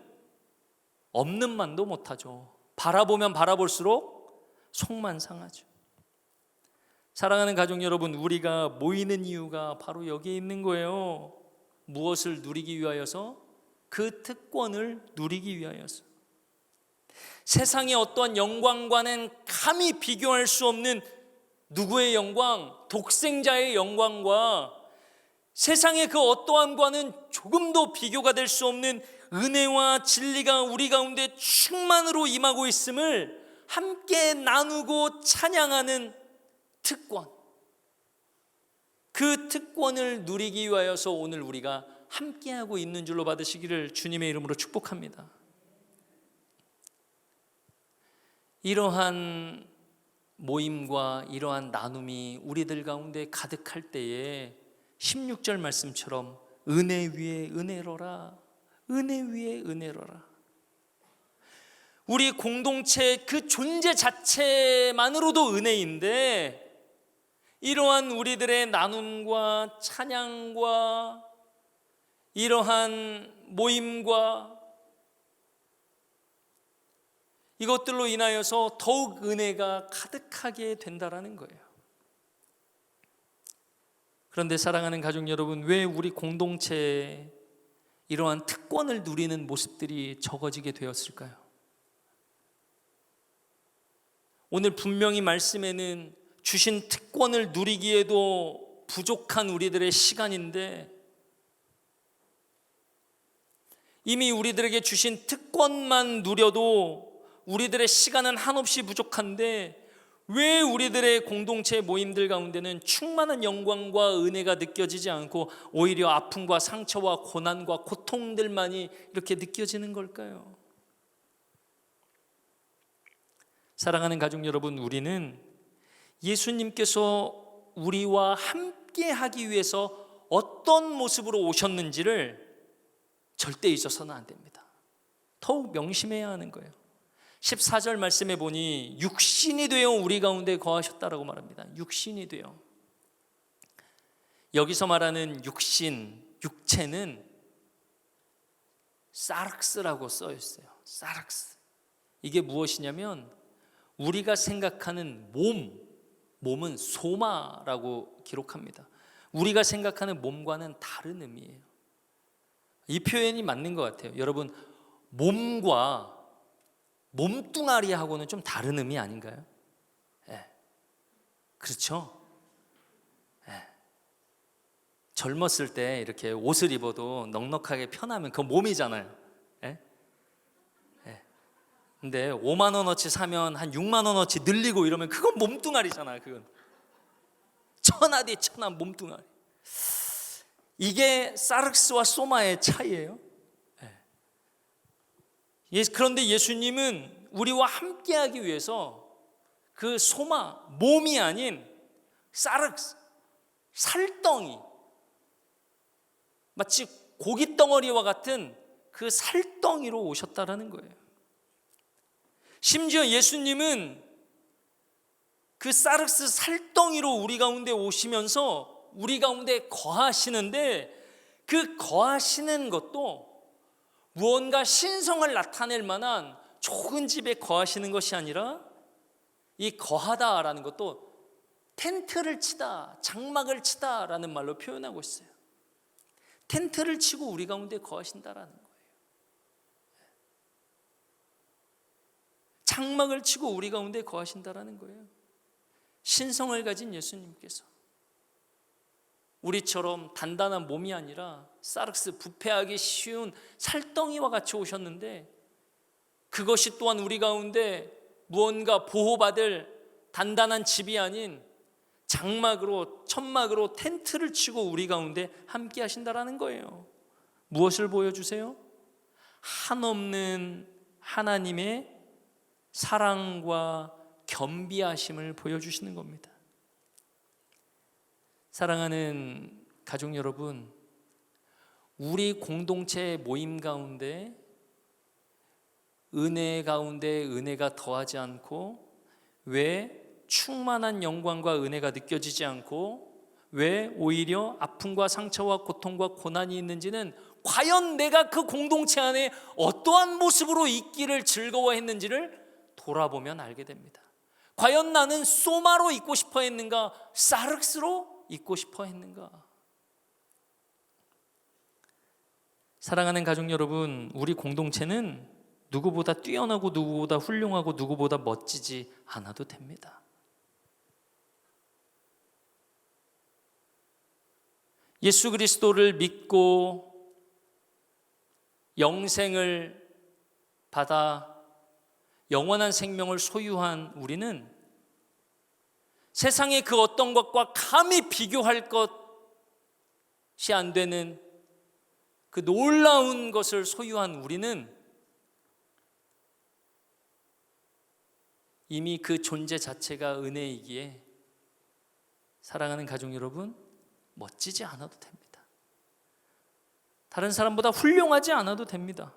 없는 만도 못하죠. 바라보면 바라볼수록 속만 상하죠. 사랑하는 가족 여러분, 우리가 모이는 이유가 바로 여기에 있는 거예요. 무엇을 누리기 위하여서? 그 특권을 누리기 위하여서. 세상의 어떠한 영광과는 감히 비교할 수 없는 누구의 영광? 독생자의 영광과 세상의 그 어떠함과는 조금도 비교가 될 수 없는 은혜와 진리가 우리 가운데 충만으로 임하고 있음을 함께 나누고 찬양하는 특권, 그 특권을 누리기 위하여서 오늘 우리가 함께하고 있는 줄로 받으시기를 주님의 이름으로 축복합니다. 이러한 모임과 이러한 나눔이 우리들 가운데 가득할 때에 16절 말씀처럼 은혜 위에 은혜로라, 은혜 위에 은혜로라. 우리 공동체 그 존재 자체만으로도 은혜인데, 이러한 우리들의 나눔과 찬양과 이러한 모임과 이것들로 인하여서 더욱 은혜가 가득하게 된다라는 거예요. 그런데 사랑하는 가족 여러분, 왜 우리 공동체에 이러한 특권을 누리는 모습들이 적어지게 되었을까요? 오늘 분명히 말씀에는 주신 특권을 누리기에도 부족한 우리들의 시간인데, 이미 우리들에게 주신 특권만 누려도 우리들의 시간은 한없이 부족한데, 왜 우리들의 공동체 모임들 가운데는 충만한 영광과 은혜가 느껴지지 않고 오히려 아픔과 상처와 고난과 고통들만이 이렇게 느껴지는 걸까요? 사랑하는 가족 여러분, 우리는 예수님께서 우리와 함께 하기 위해서 어떤 모습으로 오셨는지를 절대 잊어서는 안 됩니다. 더욱 명심해야 하는 거예요. 14절 말씀에 보니 육신이 되어 우리 가운데 거하셨다라고 말합니다. 육신이 되어. 여기서 말하는 육신, 육체는 사락스라고 써 있어요. 사락스. 이게 무엇이냐면 우리가 생각하는 몸은 소마라고 기록합니다. 우리가 생각하는 몸과는 다른 의미예요. 이 표현이 맞는 것 같아요. 여러분, 몸과 몸뚱아리하고는 좀 다른 의미 아닌가요? 네. 그렇죠? 네. 젊었을 때 이렇게 옷을 입어도 넉넉하게 편하면 그건 몸이잖아요. 네? 네. 근데 5만 원어치 사면 한 6만 원어치 늘리고 이러면 그건 몸뚱아리잖아요. 그건 천하디 천한 몸뚱아리. 이게 사르스와 소마의 차이예요. 그런데 예수님은 우리와 함께하기 위해서 그 소마, 몸이 아닌 사르스, 살덩이, 마치 고깃덩어리와 같은 그 살덩이로 오셨다라는 거예요. 심지어 예수님은 그 사르스 살덩이로 우리 가운데 오시면서 우리 가운데 거하시는데, 그 거하시는 것도 무언가 신성을 나타낼 만한 좋은 집에 거하시는 것이 아니라, 이 거하다라는 것도 텐트를 치다, 장막을 치다라는 말로 표현하고 있어요. 텐트를 치고 우리 가운데 거하신다라는 거예요. 장막을 치고 우리 가운데 거하신다라는 거예요. 신성을 가진 예수님께서 우리처럼 단단한 몸이 아니라 사르스, 부패하기 쉬운 살덩이와 같이 오셨는데, 그것이 또한 우리 가운데 무언가 보호받을 단단한 집이 아닌 장막으로, 천막으로 텐트를 치고 우리 가운데 함께 하신다라는 거예요. 무엇을 보여주세요? 한없는 하나님의 사랑과 겸비하심을 보여주시는 겁니다. 사랑하는 가족 여러분, 우리 공동체 모임 가운데 은혜 가운데 은혜가 더하지 않고, 왜 충만한 영광과 은혜가 느껴지지 않고, 왜 오히려 아픔과 상처와 고통과 고난이 있는지는 과연 내가 그 공동체 안에 어떠한 모습으로 있기를 즐거워했는지를 돌아보면 알게 됩니다. 과연 나는 소마로 있고 싶어 했는가, 사르스로 있고 싶어 했는가? 사랑하는 가족 여러분, 우리 공동체는 누구보다 뛰어나고 누구보다 훌륭하고 누구보다 멋지지 않아도 됩니다. 예수 그리스도를 믿고 영생을 받아 영원한 생명을 소유한 우리는 세상의 그 어떤 것과 감히 비교할 것이 안 되는 그 놀라운 것을 소유한 우리는 이미 그 존재 자체가 은혜이기에, 사랑하는 가족 여러분, 멋지지 않아도 됩니다. 다른 사람보다 훌륭하지 않아도 됩니다.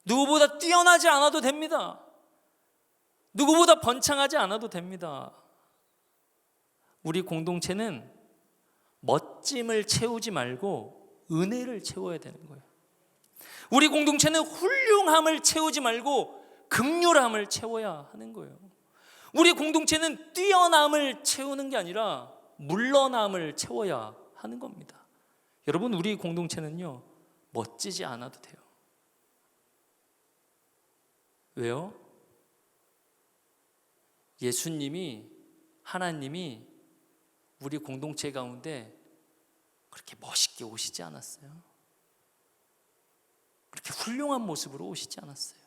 누구보다 뛰어나지 않아도 됩니다. 누구보다 번창하지 않아도 됩니다. 우리 공동체는 멋짐을 채우지 말고 은혜를 채워야 되는 거예요. 우리 공동체는 훌륭함을 채우지 말고 긍휼함을 채워야 하는 거예요. 우리 공동체는 뛰어남을 채우는 게 아니라 물러남을 채워야 하는 겁니다. 여러분, 우리 공동체는요, 멋지지 않아도 돼요. 왜요? 예수님이, 하나님이 우리 공동체 가운데 그렇게 멋있게 오시지 않았어요. 그렇게 훌륭한 모습으로 오시지 않았어요.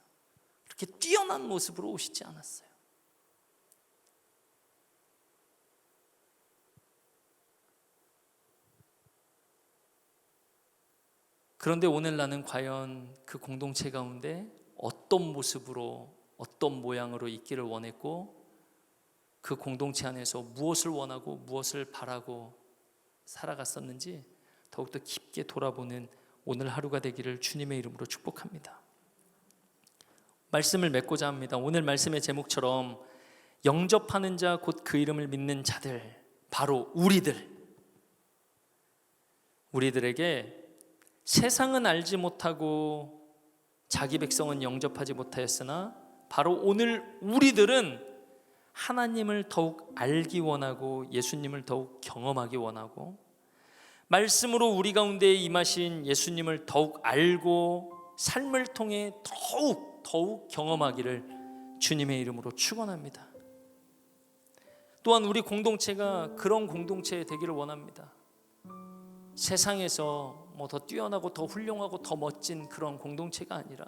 그렇게 뛰어난 모습으로 오시지 않았어요. 그런데 오늘 나는 과연 그 공동체 가운데 어떤 모습으로, 어떤 모양으로 있기를 원했고, 그 공동체 안에서 무엇을 원하고 무엇을 바라고 살아갔었는지 더욱더 깊게 돌아보는 오늘 하루가 되기를 주님의 이름으로 축복합니다. 말씀을 맺고자 합니다. 오늘 말씀의 제목처럼 영접하는 자 곧 그 이름을 믿는 자들, 바로 우리들에게 세상은 알지 못하고 자기 백성은 영접하지 못하였으나 바로 오늘 우리들은 하나님을 더욱 알기 원하고 예수님을 더욱 경험하기 원하고, 말씀으로 우리 가운데 임하신 예수님을 더욱 알고 삶을 통해 더욱 경험하기를 주님의 이름으로 축원합니다. 또한 우리 공동체가 그런 공동체 되기를 원합니다. 세상에서 더 뛰어나고 더 훌륭하고 더 멋진 그런 공동체가 아니라,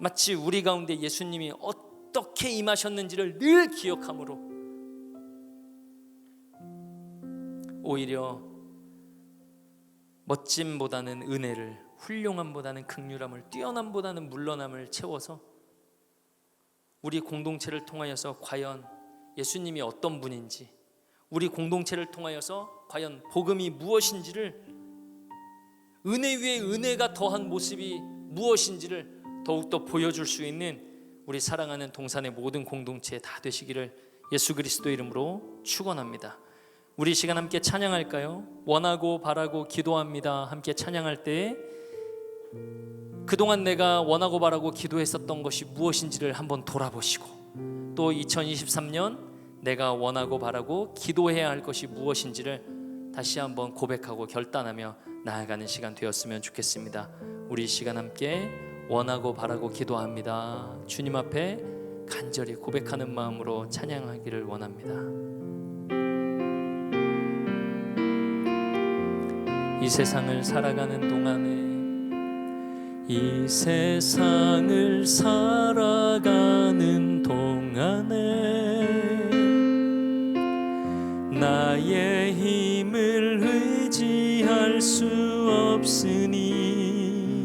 마치 우리 가운데 예수님이 어떻게 임하셨는지를 늘 기억함으로 오히려 멋짐보다는 은혜를, 훌륭함보다는 긍휼함을, 뛰어남보다는 물러남을 채워서 우리 공동체를 통하여서 과연 예수님이 어떤 분인지, 우리 공동체를 통하여서 과연 복음이 무엇인지를, 은혜 위에 은혜가 더한 모습이 무엇인지를 더욱더 보여줄 수 있는 우리 사랑하는 동산의 모든 공동체 다 되시기를 예수 그리스도 이름으로 축원합니다. 우리 시간 함께 찬양할까요? 원하고 바라고 기도합니다. 함께 찬양할 때 그동안 내가 원하고 바라고 기도했었던 것이 무엇인지를 한번 돌아보시고, 또 2023년 내가 원하고 바라고 기도해야 할 것이 무엇인지를 다시 한번 고백하고 결단하며 나아가는 시간 되었으면 좋겠습니다. 우리 시간 함께 원하고 바라고 기도합니다. 주님 앞에 간절히 고백하는 마음으로 찬양하기를 원합니다. 이 세상을 살아가는 동안에, 이 세상을 살아가는 동안에 나의 힘을 의지할 수 없으니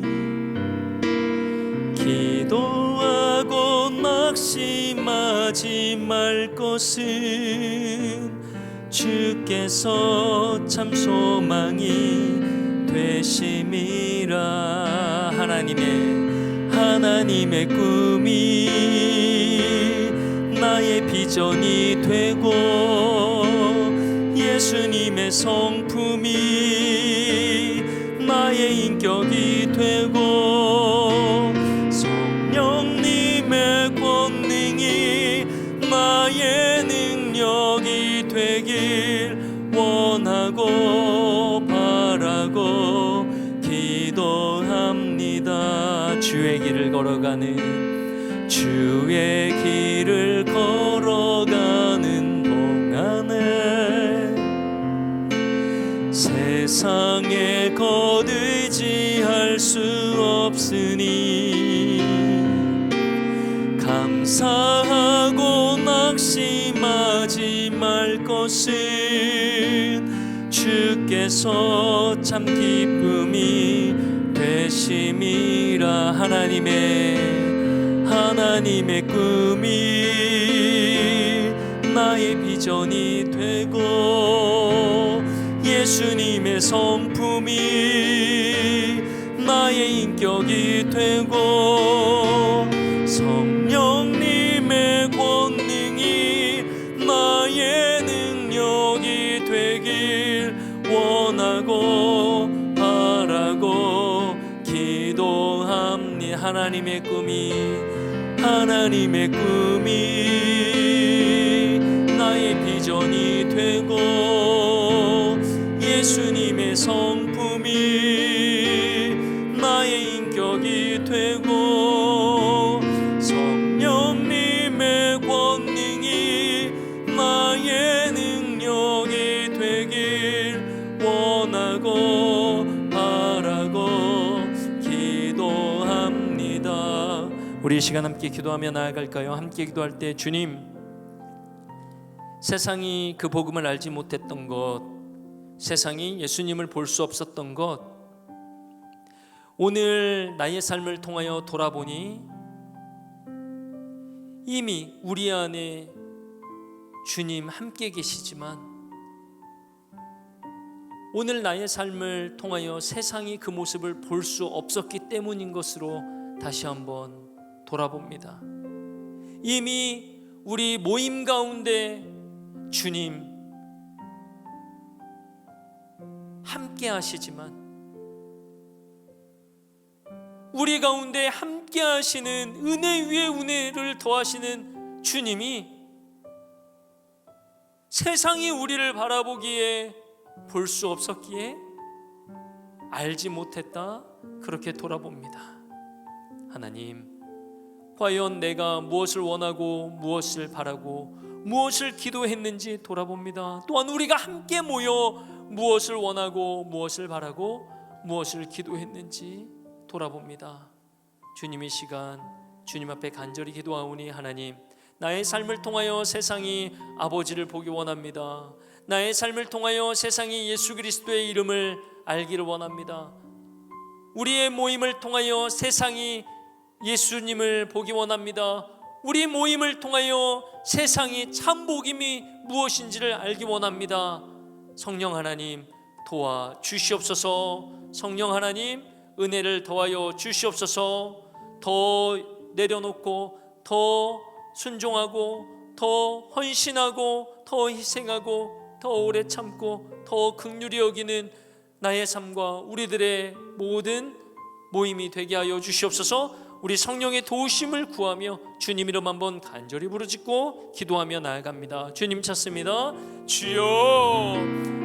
기도하고 낙심하지 말 것은 주께서 참 소망이 되심이라. 하나님의 꿈이 나의 비전이 되고 예수님의 성품이 나의 인격이 되고 성령님의 권능이 나의 능력이 되길 원하고 바라고 기도합니다. 주의 길을 걸어가는 동안에 세상에 거두지할 수 없으니 감사하고 낙심하지 말 것은 주께서 참 기쁨이 되심이라. 하나님의 꿈이 나의 비전이 되고 예수님의 성품이 나의 인격이 되고 성령님의 권능이 나의 능력이 되길 원하고 바라고 기도합니다. 하나님의 꿈이 나의 비전이 되고 예수님의 성품이 나의 인격이 되고 성령님의 권능이 나의 능력이 되길 원하고 바라고 기도합니다. 우리 이 시간 함께 기도하며 나아갈까요? 함께 기도할 때, 주님, 세상이 그 복음을 알지 못했던 것, 세상이 예수님을 볼 수 없었던 것, 오늘 나의 삶을 통하여 돌아보니 이미 우리 안에 주님 함께 계시지만 오늘 나의 삶을 통하여 세상이 그 모습을 볼 수 없었기 때문인 것으로 다시 한번 돌아봅니다. 이미 우리 모임 가운데 주님 함께 하시지만 우리 가운데 함께 하시는 은혜 위에 은혜를 더하시는 주님이 세상이 우리를 바라보기에 볼 수 없었기에 알지 못했다, 그렇게 돌아봅니다. 하나님, 과연 내가 무엇을 원하고 무엇을 바라고 무엇을 기도했는지 돌아봅니다. 또한 우리가 함께 모여 무엇을 원하고 무엇을 바라고 무엇을 기도했는지 돌아봅니다. 주님, 이 시간 주님 앞에 간절히 기도하오니 하나님, 나의 삶을 통하여 세상이 아버지를 보기 원합니다. 나의 삶을 통하여 세상이 예수 그리스도의 이름을 알기를 원합니다. 우리의 모임을 통하여 세상이 예수님을 보기 원합니다. 우리 모임을 통하여 세상이 참 복음이 무엇인지를 알기 원합니다. 성령 하나님 도와 주시옵소서. 성령 하나님 은혜를 더하여 주시옵소서. 더 내려놓고 더 순종하고 더 헌신하고 더 희생하고 더 오래 참고 더 긍휼히 여기는 나의 삶과 우리들의 모든 모임이 되게 하여 주시옵소서. 우리 성령의 도우심을 구하며 주님 이름 한번 간절히 부르짖고 기도하며 나아갑니다. 주님 찾습니다. 주여.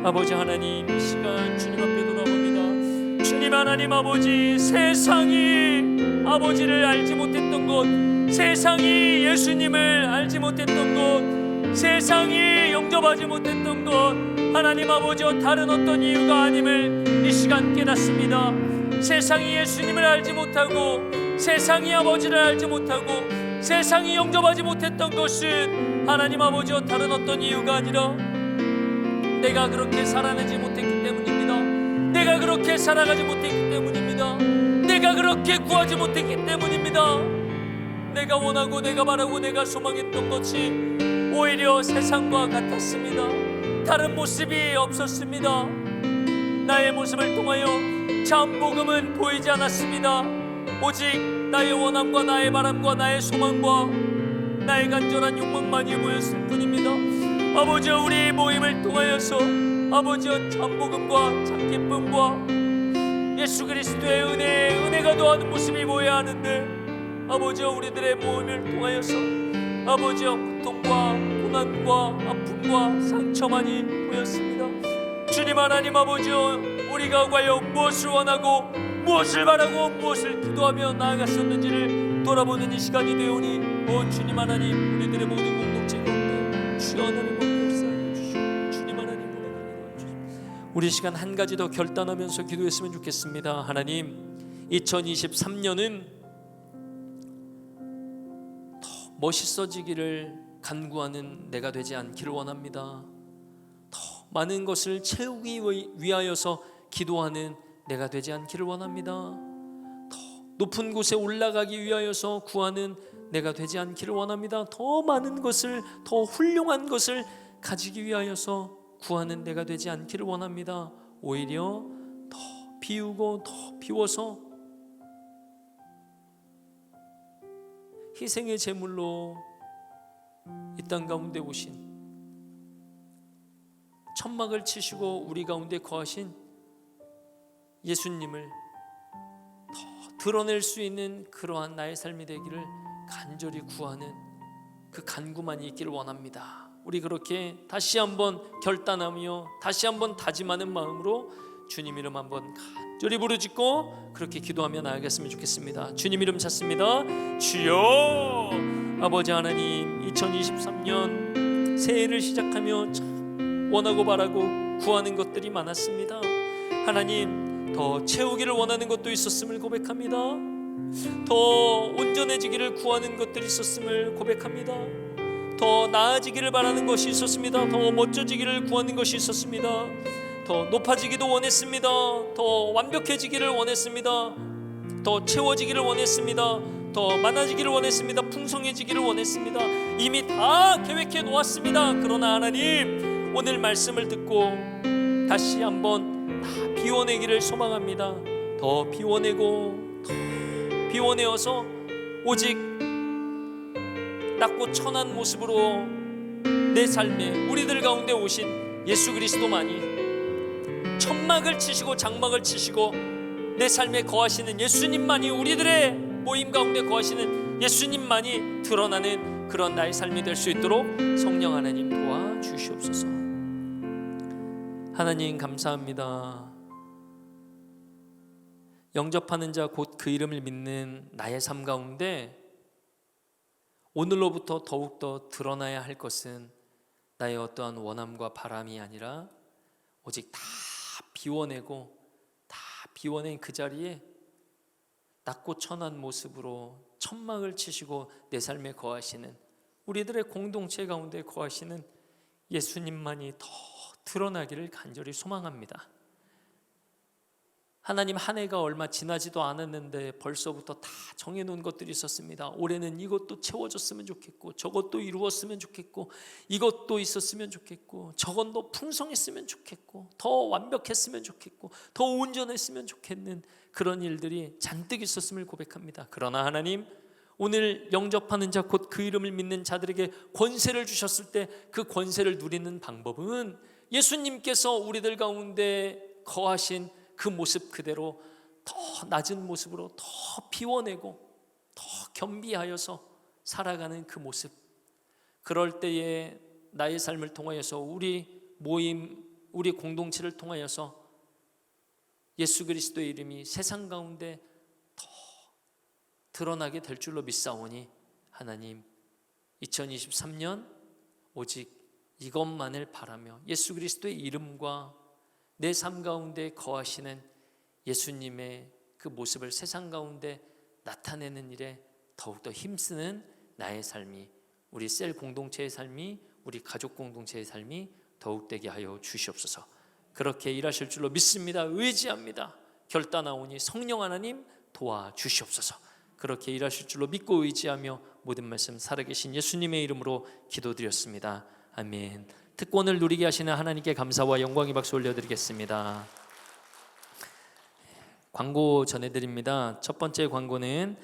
아버지 하나님, 이 시간 주님 앞에 돌아옵니다. 주님 하나님 아버지, 세상이 아버지를 알지 못했던 것, 세상이 예수님을 알지 못했던 것, 세상이 영접하지 못했던 것, 하나님 아버지와 다른 어떤 이유가 아님을 이 시간 깨닫습니다. 세상이 예수님을 알지 못하고 세상이 아버지를 알지 못하고 세상이 영접하지 못했던 것은 하나님 아버지와 다른 어떤 이유가 아니라 내가 그렇게 살아내지 못했기 때문입니다. 내가 그렇게 살아가지 못했기 때문입니다. 내가 그렇게 구하지 못했기 때문입니다. 내가 원하고 내가 바라고 내가 소망했던 것이 오히려 세상과 같았습니다. 다른 모습이 없었습니다. 나의 모습을 통하여 참 복음은 보이지 않았습니다. 오직 나의 원함과 나의 바람과 나의 소망과 나의 간절한 욕망만이 보였을 뿐입니다. 아버지여, 우리 모임을 통하여서 아버지여 참 복음과 참 기쁨과 예수 그리스도의 은혜가 더하는 모습이 보여야 하는데 아버지여, 우리들의 모임을 통하여서 아버지여 고통과 고난과 아픔과 상처만이 보였습니다. 주님 하나님 아버지여, 우리가 과연 무엇을 원하고 무엇을 바라고 무엇을 기도하며 나아갔었는지를 돌아보는 이 시간이 되오니 주님 하나님, 우리들의 모든 공동체 가운데 주여 하나님 역사하여 주시고 주님 하나님 은혜를 주시고 우리 시간 한 가지 더 결단하면서 기도했으면 좋겠습니다. 하나님, 2023년은 더 멋있어지기를 간구하는 내가 되지 않기를 원합니다. 더 많은 것을 채우기 위하여서 기도하는 내가 되지 않기를 원합니다. 더 높은 곳에 올라가기 위하여서 구하는 내가 되지 않기를 원합니다. 더 많은 것을, 더 훌륭한 것을 가지기 위하여서 구하는 내가 되지 않기를 원합니다. 오히려 더 비우고 더 비워서 희생의 제물로 이 땅 가운데 오신, 천막을 치시고 우리 가운데 거하신 예수님을 더 드러낼 수 있는 그러한 나의 삶이 되기를 간절히 구하는 그 간구만이 있기를 원합니다. 우리 그렇게 다시 한번 결단하며 다시 한번 다짐하는 마음으로 주님 이름 한번 간절히 부르짖고 그렇게 기도하며 나아가겠으면 좋겠습니다. 주님 이름 찾습니다. 주여. 아버지 하나님, 2023년 새해를 시작하며 참 원하고 바라고 구하는 것들이 많았습니다. 하나님, 더 채우기를 원하는 것도 있었음을 고백합니다. 더 온전해지기를 구하는 것들이 있었음을 고백합니다. 더 나아지기를 바라는 것이 있었습니다. 더 멋져지기를 구하는 것이 있었습니다. 더 높아지기도 원했습니다. 더 완벽해지기를 원했습니다. 더 채워지기를 원했습니다. 더 많아지기를 원했습니다. 풍성해지기를 원했습니다. 이미 다 계획해 놓았습니다. 그러나 하나님, 오늘 말씀을 듣고 다시 한번 다 비워내기를 소망합니다. 더 비워내고 더 비워내어서 오직 낮고 천한 모습으로 내 삶에 우리들 가운데 오신 예수 그리스도만이, 천막을 치시고 장막을 치시고 내 삶에 거하시는 예수님만이, 우리들의 모임 가운데 거하시는 예수님만이 드러나는 그런 나의 삶이 될 수 있도록 성령 하나님 도와주시옵소서. 하나님 감사합니다. 영접하는 자 곧 그 이름을 믿는 나의 삶 가운데 오늘로부터 더욱더 드러나야 할 것은 나의 어떠한 원함과 바람이 아니라 오직 다 비워내고 다 비워낸 그 자리에 낮고 천한 모습으로 천막을 치시고 내 삶에 거하시는, 우리들의 공동체 가운데 거하시는 예수님만이 더 드러나기를 간절히 소망합니다. 하나님, 한 해가 얼마 지나지도 않았는데 벌써부터 다 정해놓은 것들이 있었습니다. 올해는 이것도 채워졌으면 좋겠고, 저것도 이루었으면 좋겠고, 이것도 있었으면 좋겠고, 저건 더 풍성했으면 좋겠고, 더 완벽했으면 좋겠고, 더 온전했으면 좋겠는 그런 일들이 잔뜩 있었음을 고백합니다. 그러나 하나님, 오늘 영접하는 자, 곧 그 이름을 믿는 자들에게 권세를 주셨을 때 그 권세를 누리는 방법은 예수님께서 우리들 가운데 거하신 그 모습 그대로 더 낮은 모습으로 더 비워내고 더 겸비하여서 살아가는 그 모습, 그럴 때에 나의 삶을 통하여서 우리 모임, 우리 공동체를 통하여서 예수 그리스도의 이름이 세상 가운데 더 드러나게 될 줄로 믿사오니 하나님, 2023년 오직 이것만을 바라며 예수 그리스도의 이름과 내 삶 가운데 거하시는 예수님의 그 모습을 세상 가운데 나타내는 일에 더욱더 힘쓰는 나의 삶이, 우리 셀 공동체의 삶이, 우리 가족 공동체의 삶이 더욱 되게 하여 주시옵소서. 그렇게 일하실 줄로 믿습니다. 의지합니다. 결단하오니 성령 하나님 도와주시옵소서. 그렇게 일하실 줄로 믿고 의지하며 모든 말씀 살아계신 예수님의 이름으로 기도드렸습니다. 아멘. 특권을 누리게 하시는 하나님께 감사와 영광의 박수 올려드리겠습니다. 광고 전해드립니다. 첫 번째 광고는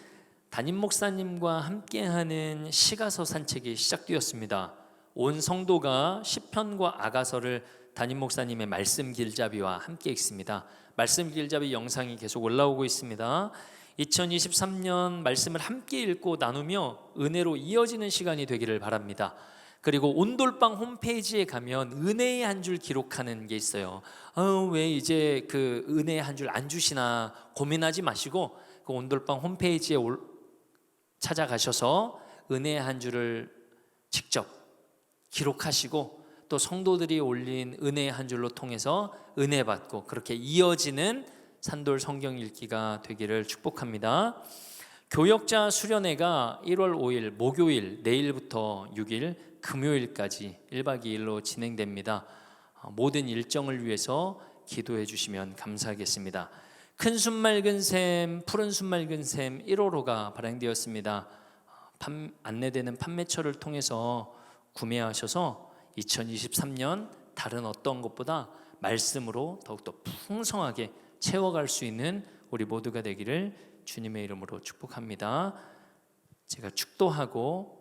담임 목사님과 함께하는 시가서 산책이 시작되었습니다. 온 성도가 시편과 아가서를 담임 목사님의 말씀 길잡이와 함께 읽습니다. 말씀 길잡이 영상이 계속 올라오고 있습니다. 2023년 말씀을 함께 읽고 나누며 은혜로 이어지는 시간이 되기를 바랍니다. 그리고 온돌방 홈페이지에 가면 은혜의 한 줄 기록하는 게 있어요. 왜 이제 그 은혜의 한 줄 안 주시나 고민하지 마시고 그 온돌방 홈페이지에 찾아가셔서 은혜의 한 줄을 직접 기록하시고 또 성도들이 올린 은혜의 한 줄로 통해서 은혜 받고 그렇게 이어지는 산돌 성경 읽기가 되기를 축복합니다. 교역자 수련회가 1월 5일 목요일, 내일부터 6일 금요일까지 1박 2일로 진행됩니다. 모든 일정을 위해서 기도해 주시면 감사하겠습니다. 큰 숨 맑은 샘, 푸른 숨 맑은 샘 1호로가 발행되었습니다. 안내되는 판매처를 통해서 구매하셔서 2023년 다른 어떤 것보다 말씀으로 더욱더 풍성하게 채워갈 수 있는 우리 모두가 되기를 주님의 이름으로 축복합니다. 제가 축도하고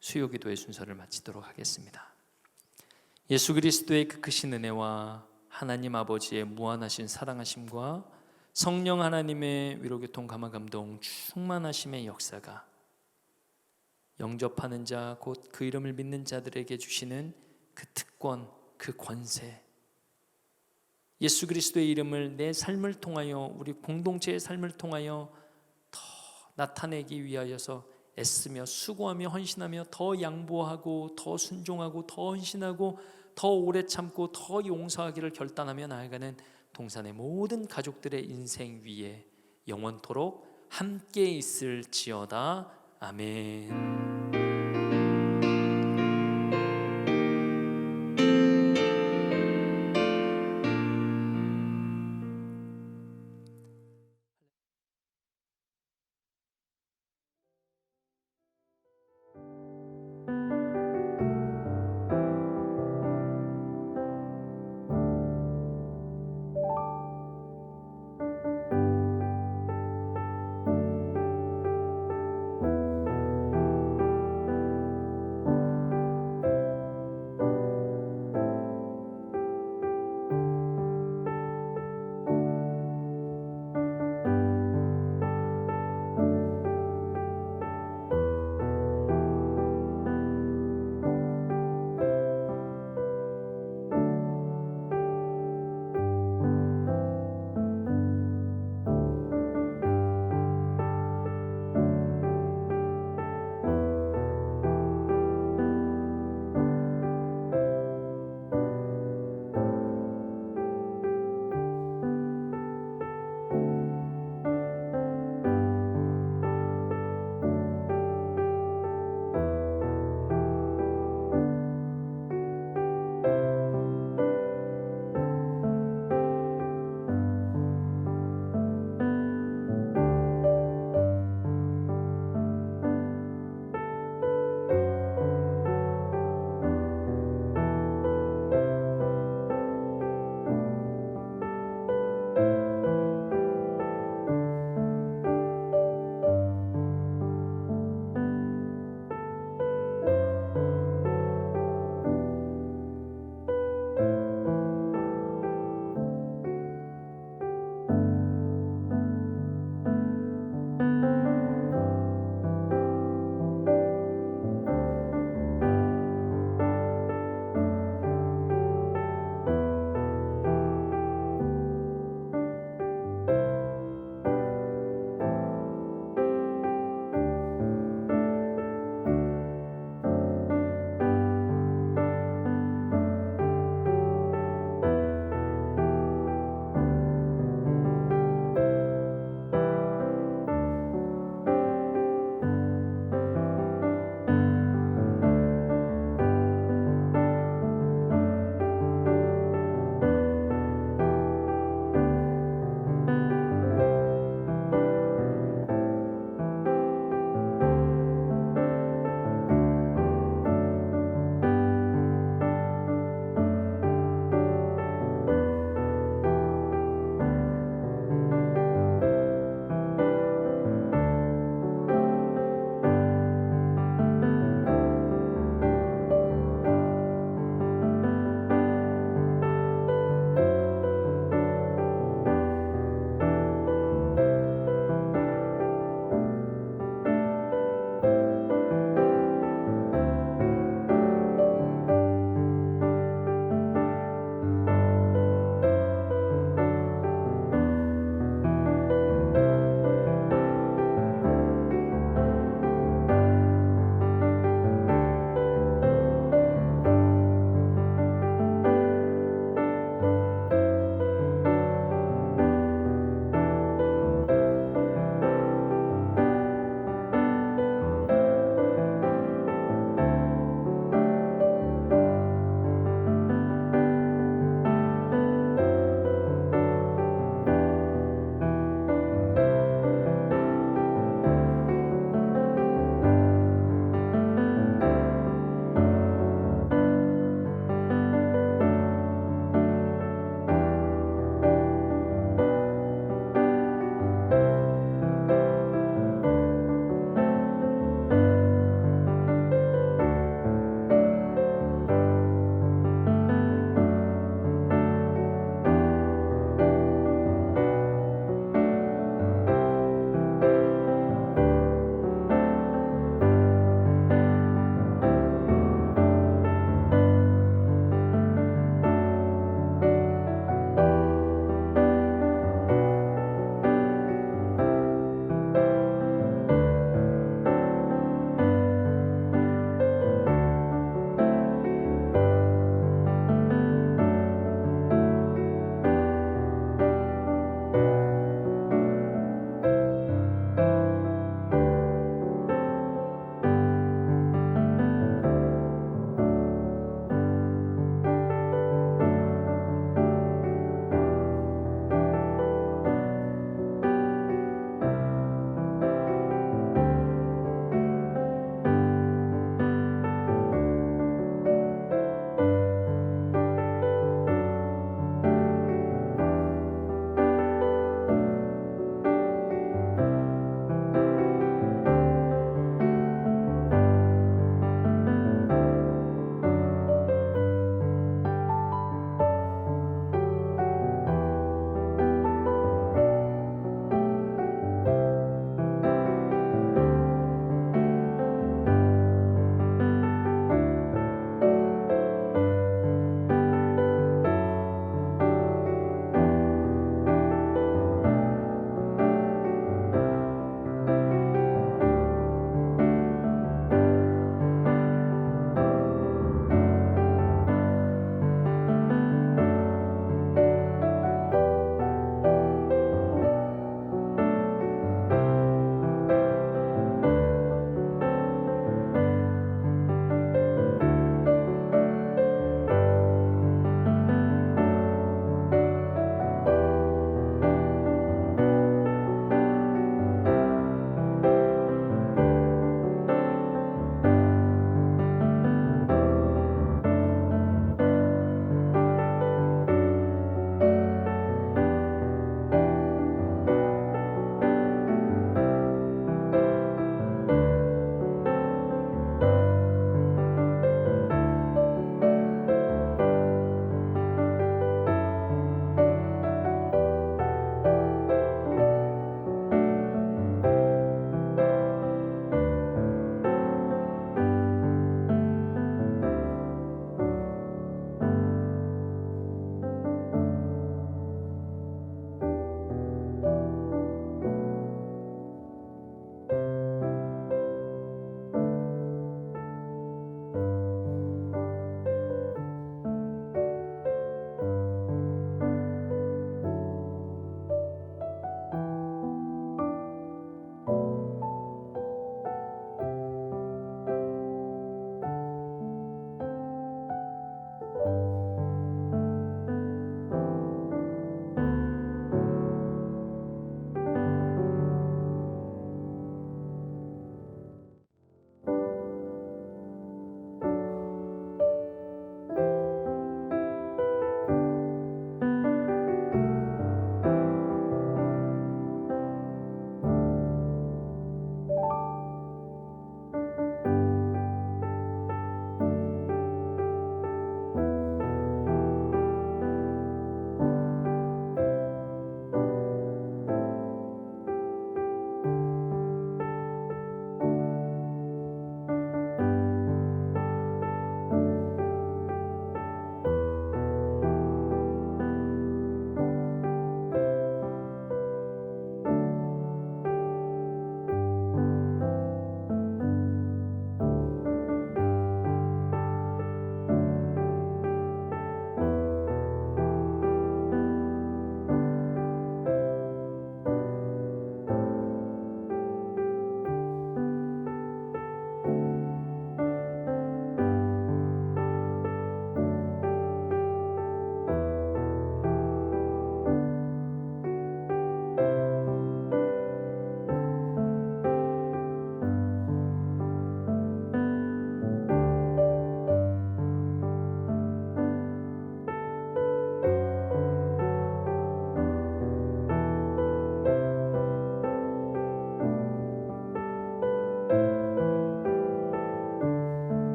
수요기도의 순서를 마치도록 하겠습니다. 예수 그리스도의 그 크신 은혜와 하나님 아버지의 무한하신 사랑하심과 성령 하나님의 위로교통 감화감동 충만하심의 역사가 영접하는 자, 곧 그 이름을 믿는 자들에게 주시는 그 특권, 그 권세, 예수 그리스도의 이름을 내 삶을 통하여 우리 공동체의 삶을 통하여 더 나타내기 위하여서 애쓰며 수고하며 헌신하며 더 양보하고 더 순종하고 더 헌신하고 더 오래 참고 더 용서하기를 결단하며 나아가는 동산의 모든 가족들의 인생 위에 영원토록 함께 있을지어다. 아멘.